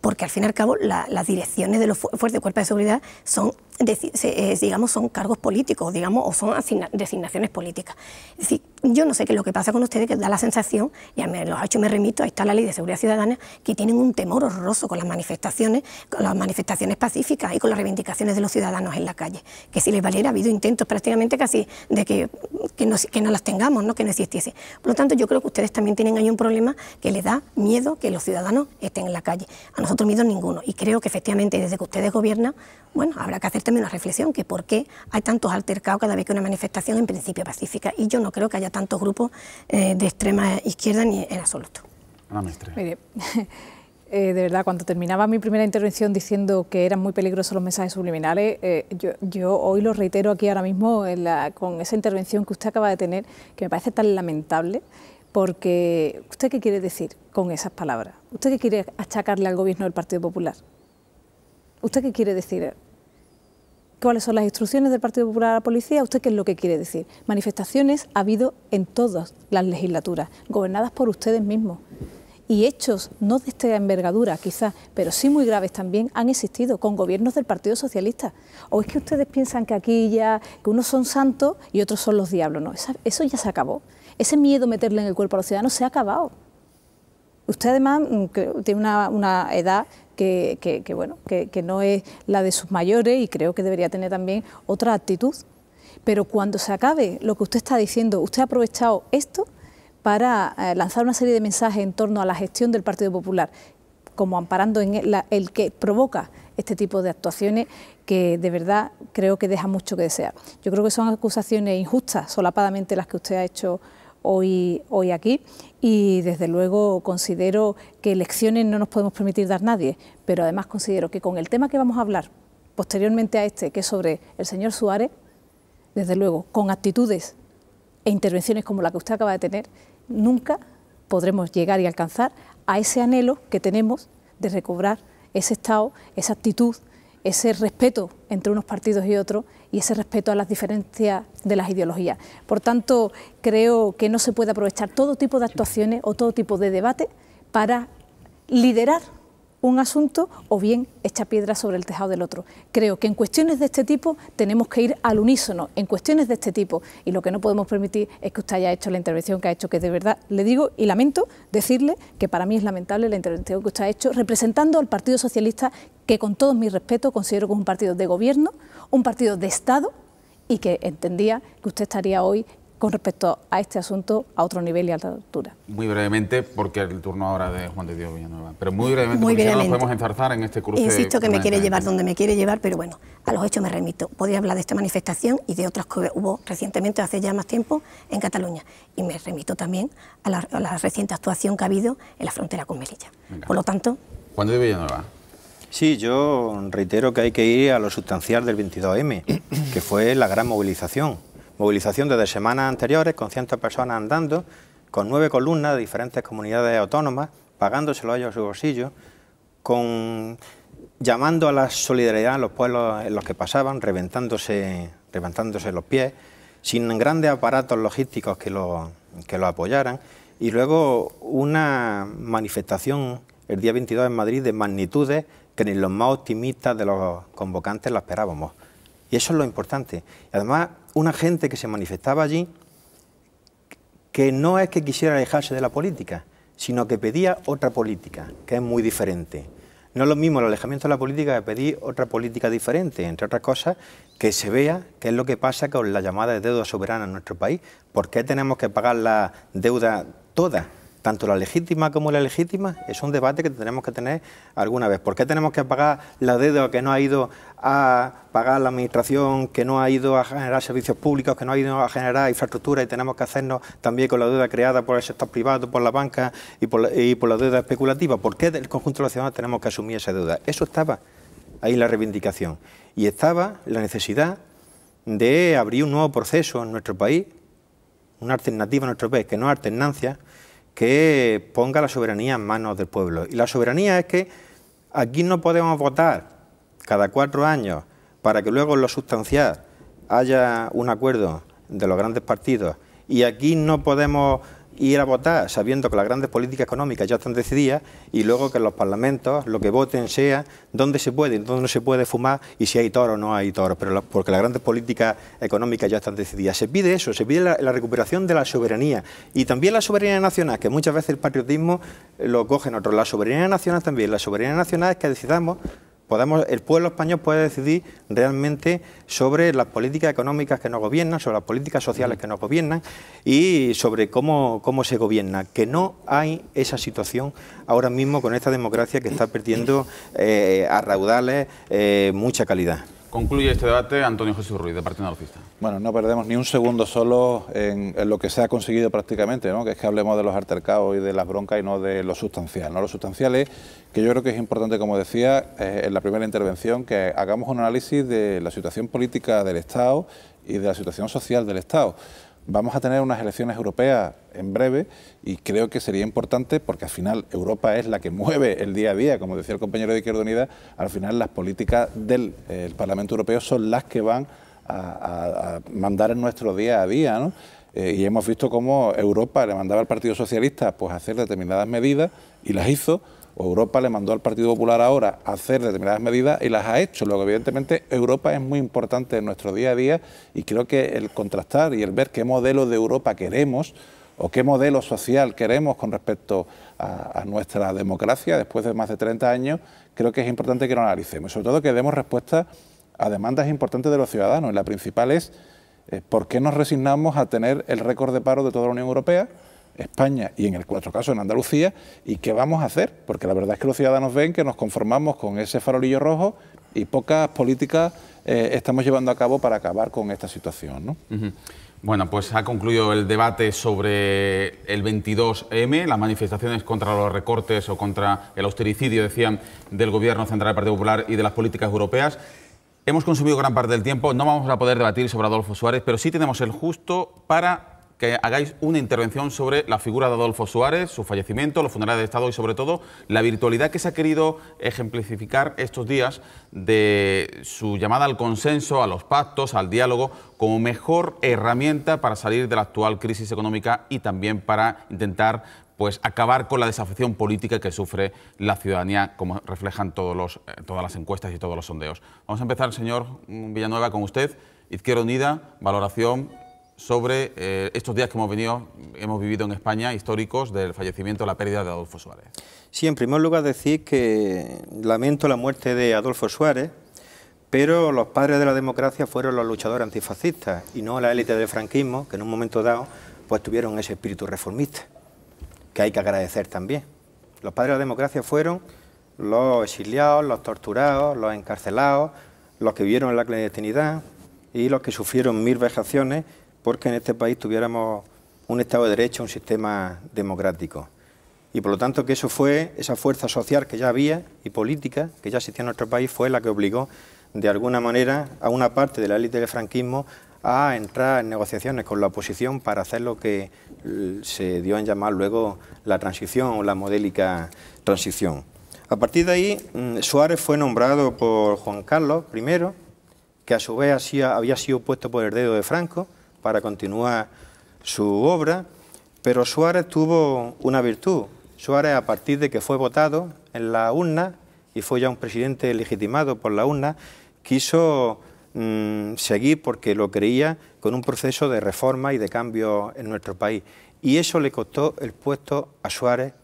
porque al fin y al cabo las direcciones de los fuerzas de cuerpos de seguridad son, digamos, son cargos políticos, digamos, o son designaciones políticas. Es decir, yo no sé qué es lo que pasa con ustedes, que da la sensación, ya me lo ha hecho y me remito, ahí está la Ley de Seguridad Ciudadana, que tienen un temor horroroso con las manifestaciones pacíficas y con las reivindicaciones de los ciudadanos en la calle. Que si les valiera, ha habido intentos prácticamente casi de que no las tengamos, ¿no? Que no existiese. Por lo tanto, yo creo que ustedes también tienen ahí un problema que les da miedo que los ciudadanos estén en la calle. A nosotros miedo ninguno. Y creo que efectivamente desde que ustedes gobiernan, bueno, habrá que hacer también una reflexión, que por qué hay tantos altercados cada vez que una manifestación en principio pacífica. Y yo no creo que haya tantos grupos de extrema izquierda ni en absoluto. Ana Mestre. Mire, De verdad, cuando terminaba mi primera intervención diciendo que eran muy peligrosos los mensajes subliminales, yo hoy lo reitero aquí ahora mismo con esa intervención que usted acaba de tener, que me parece tan lamentable, porque ¿usted qué quiere decir con esas palabras? ¿Usted qué quiere achacarle al gobierno del Partido Popular? ¿Usted qué quiere decir? ¿Cuáles son las instrucciones del Partido Popular a la policía? ¿Usted qué es lo que quiere decir? Manifestaciones ha habido en todas las legislaturas, gobernadas por ustedes mismos. Y hechos, no de esta envergadura quizás, pero sí muy graves también, han existido con gobiernos del Partido Socialista. ¿O es que ustedes piensan que aquí ya, que unos son santos y otros son los diablos? No, eso ya se acabó. Ese miedo a meterle en el cuerpo a los ciudadanos se ha acabado. Usted además tiene una edad que no es la de sus mayores y creo que debería tener también otra actitud. Pero cuando se acabe lo que usted está diciendo, usted ha aprovechado esto para lanzar una serie de mensajes en torno a la gestión del Partido Popular, como amparando en el que provoca este tipo de actuaciones que de verdad creo que deja mucho que desear. Yo creo que son acusaciones injustas, solapadamente las que usted ha hecho hoy aquí, y desde luego considero que lecciones no nos podemos permitir dar nadie, pero además considero que con el tema que vamos a hablar posteriormente a este, que es sobre el señor Suárez, desde luego, con actitudes e intervenciones como la que usted acaba de tener, nunca podremos llegar y alcanzar a ese anhelo que tenemos de recobrar ese estado, esa actitud, ese respeto entre unos partidos y otros y ese respeto a las diferencias de las ideologías. Por tanto, creo que no se puede aprovechar todo tipo de actuaciones o todo tipo de debate para liderar un asunto o bien echar piedras sobre el tejado del otro. Creo que en cuestiones de este tipo tenemos que ir al unísono, en cuestiones de este tipo, y lo que no podemos permitir es que usted haya hecho la intervención que ha hecho, que de verdad le digo y lamento decirle que para mí es lamentable la intervención que usted ha hecho representando al Partido Socialista, que con todo mi respeto considero que es un partido de gobierno, un partido de Estado, y que entendía que usted estaría hoy con respecto a este asunto a otro nivel y a otra altura. Muy brevemente, porque el turno ahora de Juan de Dios Villanueva, pero muy brevemente, porque si no nos podemos enzarzar en este cruce. Insisto que me quiere llevar donde me quiere llevar, pero bueno, a los hechos me remito. Podría hablar de esta manifestación y de otras que hubo recientemente, hace ya más tiempo, en Cataluña. Y me remito también a la reciente actuación que ha habido en la frontera con Melilla. Venga. Por lo tanto... Juan de Dios Villanueva. Sí, yo reitero que hay que ir a lo sustancial del 22M, que fue la gran movilización. Movilización desde semanas anteriores, con cientos de personas andando, con 9 columnas de diferentes comunidades autónomas, pagándoselo a ellos a su bolsillo, llamando a la solidaridad en los pueblos en los que pasaban, reventándose los pies, sin grandes aparatos logísticos que lo apoyaran, y luego una manifestación el día 22 en Madrid de magnitudes que ni los más optimistas de los convocantes la esperábamos. Y eso es lo importante. Y además, una gente que se manifestaba allí, que no es que quisiera alejarse de la política, sino que pedía otra política, que es muy diferente. No es lo mismo el alejamiento de la política que pedir otra política diferente, entre otras cosas, que se vea qué es lo que pasa con la llamada de deuda soberana en nuestro país. ¿Por qué tenemos que pagar la deuda toda? Tanto la legítima como la ilegítima, es un debate que tenemos que tener alguna vez. ¿Por qué tenemos que pagar la deuda que no ha ido a pagar la administración, que no ha ido a generar servicios públicos, que no ha ido a generar infraestructura, y tenemos que hacernos también con la deuda creada por el sector privado, por la banca y por la deuda especulativa? ¿Por qué el conjunto de los ciudadanos tenemos que asumir esa deuda? Eso estaba ahí la reivindicación. Y estaba la necesidad de abrir un nuevo proceso en nuestro país, una alternativa en nuestro país, que no es alternancia, que ponga la soberanía en manos del pueblo. Y la soberanía es que aquí no podemos votar cada 4 años para que luego en lo sustancial haya un acuerdo de los grandes partidos, y aquí no podemos ir a votar sabiendo que las grandes políticas económicas ya están decididas, y luego que los parlamentos lo que voten sea dónde se puede y dónde no se puede fumar, y si hay toros o no hay toros, pero porque las grandes políticas económicas ya están decididas. Se pide eso, se pide la recuperación de la soberanía, y también la soberanía nacional, que muchas veces el patriotismo lo cogen otros. La soberanía nacional también, la soberanía nacional es que decidamos, el pueblo español puede decidir realmente sobre las políticas económicas que nos gobiernan, sobre las políticas sociales que nos gobiernan y sobre cómo se gobierna. Que no hay esa situación ahora mismo con esta democracia que está perdiendo a raudales mucha calidad. Concluye este debate Antonio Jesús Ruiz, de Partido Andaluzista. Bueno, no perdemos ni un segundo solo en lo que se ha conseguido prácticamente, ¿no? Que es que hablemos de los altercados y de las broncas y no de lo sustancial, ¿no? Lo sustancial es que yo creo que es importante, como decía en la primera intervención, que hagamos un análisis de la situación política del Estado y de la situación social del Estado. Vamos a tener unas elecciones europeas en breve y creo que sería importante, porque al final Europa es la que mueve el día a día, como decía el compañero de Izquierda Unida, al final las políticas del Parlamento Europeo son las que van a mandar en nuestro día a día, ¿no? Y hemos visto cómo Europa le mandaba al Partido Socialista pues, a hacer determinadas medidas y las hizo, o Europa le mandó al Partido Popular ahora a hacer determinadas medidas y las ha hecho. Luego, evidentemente, Europa es muy importante en nuestro día a día y creo que el contrastar y el ver qué modelo de Europa queremos o qué modelo social queremos con respecto a nuestra democracia después de más de 30 años, creo que es importante que lo analicemos y sobre todo que demos respuesta a demandas importantes de los ciudadanos. Y la principal es ¿por qué nos resignamos a tener el récord de paro de toda la Unión Europea, España y en el caso en Andalucía? ¿Y qué vamos a hacer? Porque la verdad es que los ciudadanos ven que nos conformamos con ese farolillo rojo y pocas políticas estamos llevando a cabo para acabar con esta situación, ¿no? Bueno, pues ha concluido el debate sobre el 22M, las manifestaciones contra los recortes o contra el austericidio, decían, del Gobierno central del Partido Popular y de las políticas europeas. Hemos consumido gran parte del tiempo, no vamos a poder debatir sobre Adolfo Suárez, pero sí tenemos el justo para que hagáis una intervención sobre la figura de Adolfo Suárez, su fallecimiento, los funerales de Estado y, sobre todo, la virtualidad que se ha querido ejemplificar estos días de su llamada al consenso, a los pactos, al diálogo, como mejor herramienta para salir de la actual crisis económica y también para intentar pues acabar con la desafección política que sufre la ciudadanía, como reflejan todas las encuestas y todos los sondeos. Vamos a empezar, señor Villanueva, con usted. Izquierda Unida, valoración sobre estos días que hemos vivido en España, históricos, del fallecimiento, la pérdida de Adolfo Suárez. Sí, en primer lugar decir que lamento la muerte de Adolfo Suárez, pero los padres de la democracia fueron los luchadores antifascistas y no la élite del franquismo, que en un momento dado pues tuvieron ese espíritu reformista, que hay que agradecer también. Los padres de la democracia fueron los exiliados, los torturados, los encarcelados, los que vivieron en la clandestinidad y los que sufrieron 1000 vejaciones porque en este país tuviéramos un Estado de Derecho, un sistema democrático. Y por lo tanto que eso fue, esa fuerza social que ya había y política que ya existía en nuestro país, fue la que obligó de alguna manera a una parte de la élite del franquismo a entrar en negociaciones con la oposición para hacer lo que se dio en llamar luego la transición o la modélica transición. A partir de ahí, Suárez fue nombrado por Juan Carlos I, que a su vez había sido puesto por el dedo de Franco para continuar su obra, pero Suárez tuvo una virtud. Suárez, a partir de que fue votado en la urna y fue ya un presidente legitimado por la urna, quiso seguir, porque lo creía, con un proceso de reforma y de cambio en nuestro país. Y eso le costó el puesto a Suárez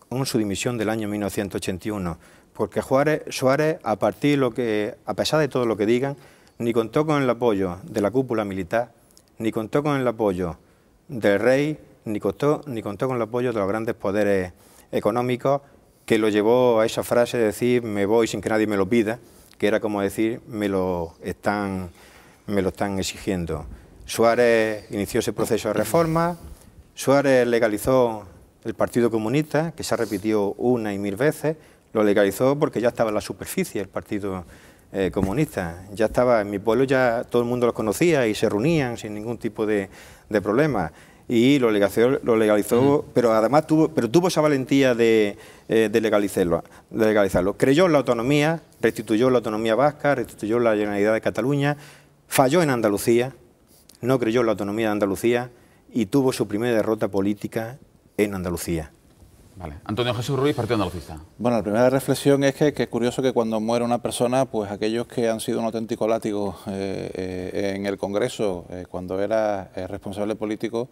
con su dimisión del año 1981, porque Suárez, a pesar de todo lo que digan, ni contó con el apoyo de la cúpula militar, ni contó con el apoyo del rey, ni contó con el apoyo de los grandes poderes económicos, que lo llevó a esa frase de decir me voy sin que nadie me lo pida, que era como decir me lo están exigiendo. Suárez inició ese proceso de reforma, Suárez legalizó el Partido Comunista, que se ha repetido una y 1000 veces, lo legalizó porque ya estaba en la superficie el Partido Comunista, ya estaba en mi pueblo, ya todo el mundo los conocía y se reunían sin ningún tipo de problema. Y lo legalizó, pero además tuvo esa valentía de legalizarlo. Creyó en la autonomía, restituyó la autonomía vasca, restituyó la Generalidad de Cataluña, falló en Andalucía, no creyó en la autonomía de Andalucía y tuvo su primera derrota política en Andalucía. Vale. Antonio Jesús Ruiz, Partido Andalucista. Bueno, la primera reflexión es que es curioso que cuando muere una persona, pues aquellos que han sido un auténtico látigo en el Congreso, cuando era responsable político,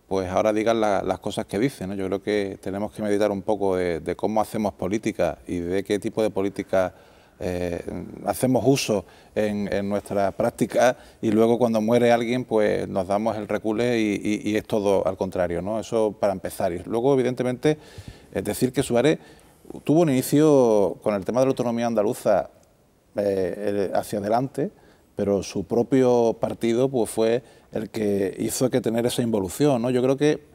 pues ahora digan las cosas que dicen, ¿no? Yo creo que tenemos que meditar un poco de cómo hacemos política y de qué tipo de política hacemos uso en nuestra práctica, y luego cuando muere alguien pues nos damos el recule y es todo al contrario, ¿no? Eso para empezar. Y luego, evidentemente, es decir que Suárez tuvo un inicio con el tema de la autonomía andaluza hacia adelante, pero su propio partido pues fue el que hizo que tener esa involución, ¿no? Yo creo que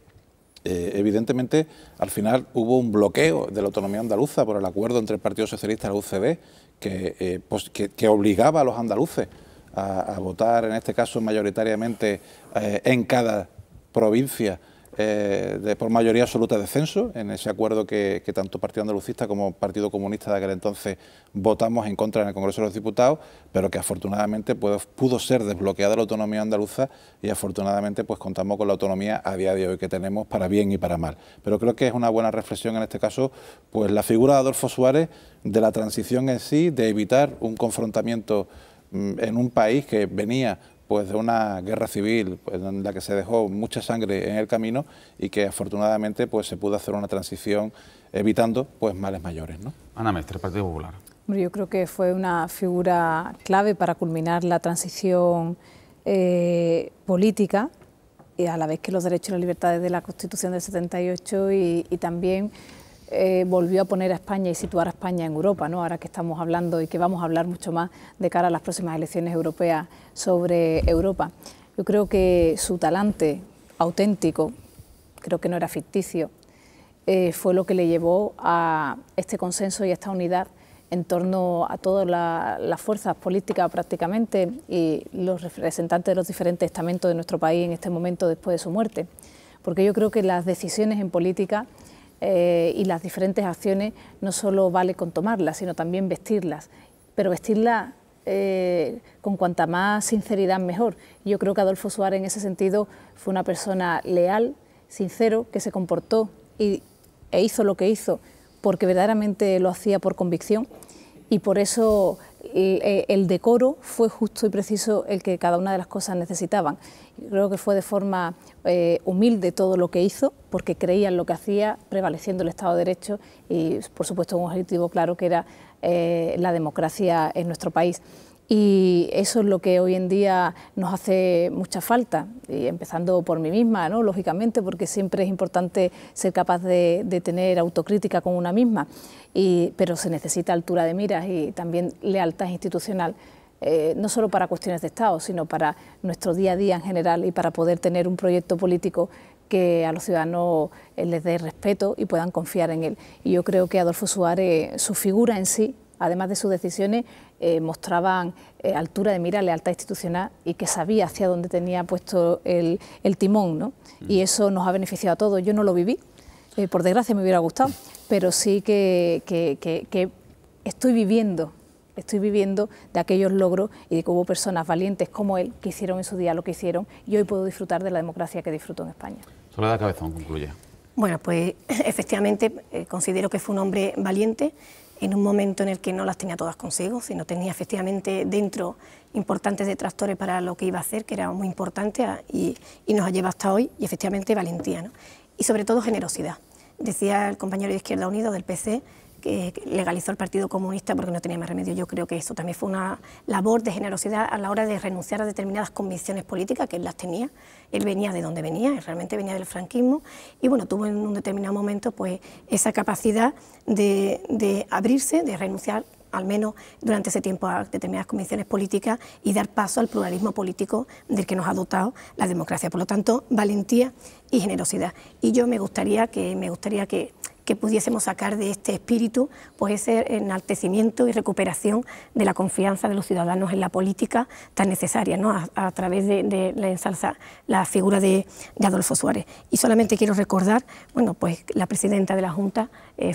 evidentemente al final hubo un bloqueo de la autonomía andaluza por el acuerdo entre el Partido Socialista y la UCD que obligaba a los andaluces a votar, en este caso mayoritariamente en cada provincia por mayoría absoluta de censo, en ese acuerdo que tanto Partido Andalucista como Partido Comunista de aquel entonces votamos en contra en el Congreso de los Diputados, pero que afortunadamente pudo ser desbloqueada la autonomía andaluza y afortunadamente pues contamos con la autonomía a día de hoy que tenemos para bien y para mal. Pero creo que es una buena reflexión en este caso pues la figura de Adolfo Suárez, de la transición en sí, de evitar un confrontamiento en un país que venía pues de una guerra civil pues, en la que se dejó mucha sangre en el camino y que afortunadamente pues se pudo hacer una transición evitando pues males mayores, ¿no? Ana Mestre, Partido Popular. Yo creo que fue una figura clave para culminar la transición política y a la vez que los derechos y las libertades de la Constitución del 78 y también volvió a poner a España y situar a España en Europa, ¿no? Ahora que estamos hablando y que vamos a hablar mucho más de cara a las próximas elecciones europeas sobre Europa. Yo creo que su talante auténtico, creo que no era ficticio, fue lo que le llevó a este consenso y a esta unidad en torno a todas las fuerzas políticas prácticamente y los representantes de los diferentes estamentos de nuestro país en este momento después de su muerte. Porque yo creo que las decisiones en política y las diferentes acciones no solo vale con tomarlas, sino también vestirlas, pero vestirlas con cuanta más sinceridad mejor. Yo creo que Adolfo Suárez en ese sentido fue una persona leal, sincero, que se comportó e hizo lo que hizo porque verdaderamente lo hacía por convicción y por eso el decoro fue justo y preciso el que cada una de las cosas necesitaban. Creo que fue de forma humilde todo lo que hizo, porque creía en lo que hacía, prevaleciendo el Estado de Derecho y, por supuesto, un objetivo claro que era la democracia en nuestro país. Y eso es lo que hoy en día nos hace mucha falta, y empezando por mí misma, ¿no? Lógicamente, porque siempre es importante ser capaz de tener autocrítica con una misma, pero se necesita altura de miras y también lealtad institucional, no solo para cuestiones de Estado, sino para nuestro día a día en general y para poder tener un proyecto político que a los ciudadanos les dé respeto y puedan confiar en él. Y yo creo que Adolfo Suárez, su figura en sí, además de sus decisiones, mostraban altura de mira, lealtad institucional y que sabía hacia dónde tenía puesto el timón, ¿no? Y eso nos ha beneficiado a todos. Yo no lo viví, por desgracia me hubiera gustado, pero sí que estoy viviendo de aquellos logros y de que hubo personas valientes como él que hicieron en su día lo que hicieron y hoy puedo disfrutar de la democracia que disfruto en España. Soledad Cabezón, concluye. Bueno, pues efectivamente considero que fue un hombre valiente en un momento en el que no las tenía todas consigo, sino tenía efectivamente dentro importantes detractores para lo que iba a hacer, que era muy importante y nos ha llevado hasta hoy, y efectivamente valentía, ¿no? Y sobre todo generosidad. Decía el compañero de Izquierda Unida del PC que legalizó el Partido Comunista porque no tenía más remedio. Yo creo que eso también fue una labor de generosidad a la hora de renunciar a determinadas convicciones políticas que él las tenía. Él venía de donde venía, él realmente venía del franquismo y bueno, tuvo en un determinado momento pues esa capacidad de abrirse, de renunciar al menos durante ese tiempo a determinadas convicciones políticas y dar paso al pluralismo político del que nos ha dotado la democracia. Por lo tanto, valentía y generosidad. Y yo me gustaría que pudiésemos sacar de este espíritu pues ese enaltecimiento y recuperación de la confianza de los ciudadanos en la política tan necesaria, ¿no? a través de la ensalza la figura de Adolfo Suárez. Y solamente quiero recordar, bueno, pues la presidenta de la Junta,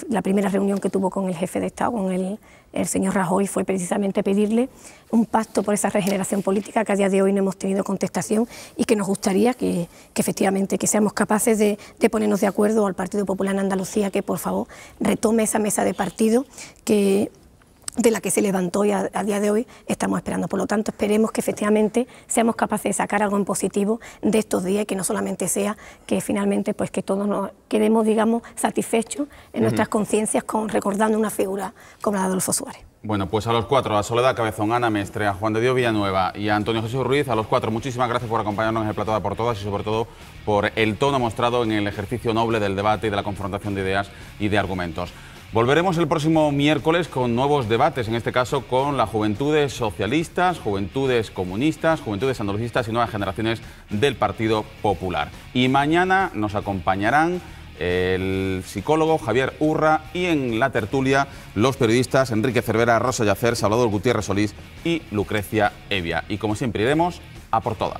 la primera reunión que tuvo con el jefe de Estado, con el señor Rajoy, fue precisamente pedirle un pacto por esa regeneración política que a día de hoy no hemos tenido contestación y que nos gustaría que efectivamente que seamos capaces de ponernos de acuerdo al Partido Popular en Andalucía, que por favor retome esa mesa de partido de la que se levantó y a día de hoy estamos esperando. Por lo tanto, esperemos que efectivamente seamos capaces de sacar algo en positivo de estos días y que no solamente sea que finalmente pues que todos nos quedemos, digamos, satisfechos en nuestras conciencias recordando una figura como la de Adolfo Suárez. Bueno, pues a los cuatro, a Soledad Cabezón, Ana Mestre, a Juan de Dios Villanueva y a Antonio Jesús Ruiz, a los cuatro, muchísimas gracias por acompañarnos en el Plató de Por Todas y sobre todo por el tono mostrado en el ejercicio noble del debate y de la confrontación de ideas y de argumentos. Volveremos el próximo miércoles con nuevos debates, en este caso con las juventudes socialistas, juventudes comunistas, juventudes andalucistas y nuevas generaciones del Partido Popular. Y mañana nos acompañarán el psicólogo Javier Urra y en la tertulia los periodistas Enrique Cervera, Rosa Yacer, Salvador Gutiérrez Solís y Lucrecia Evia. Y como siempre iremos a por todas.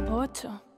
8.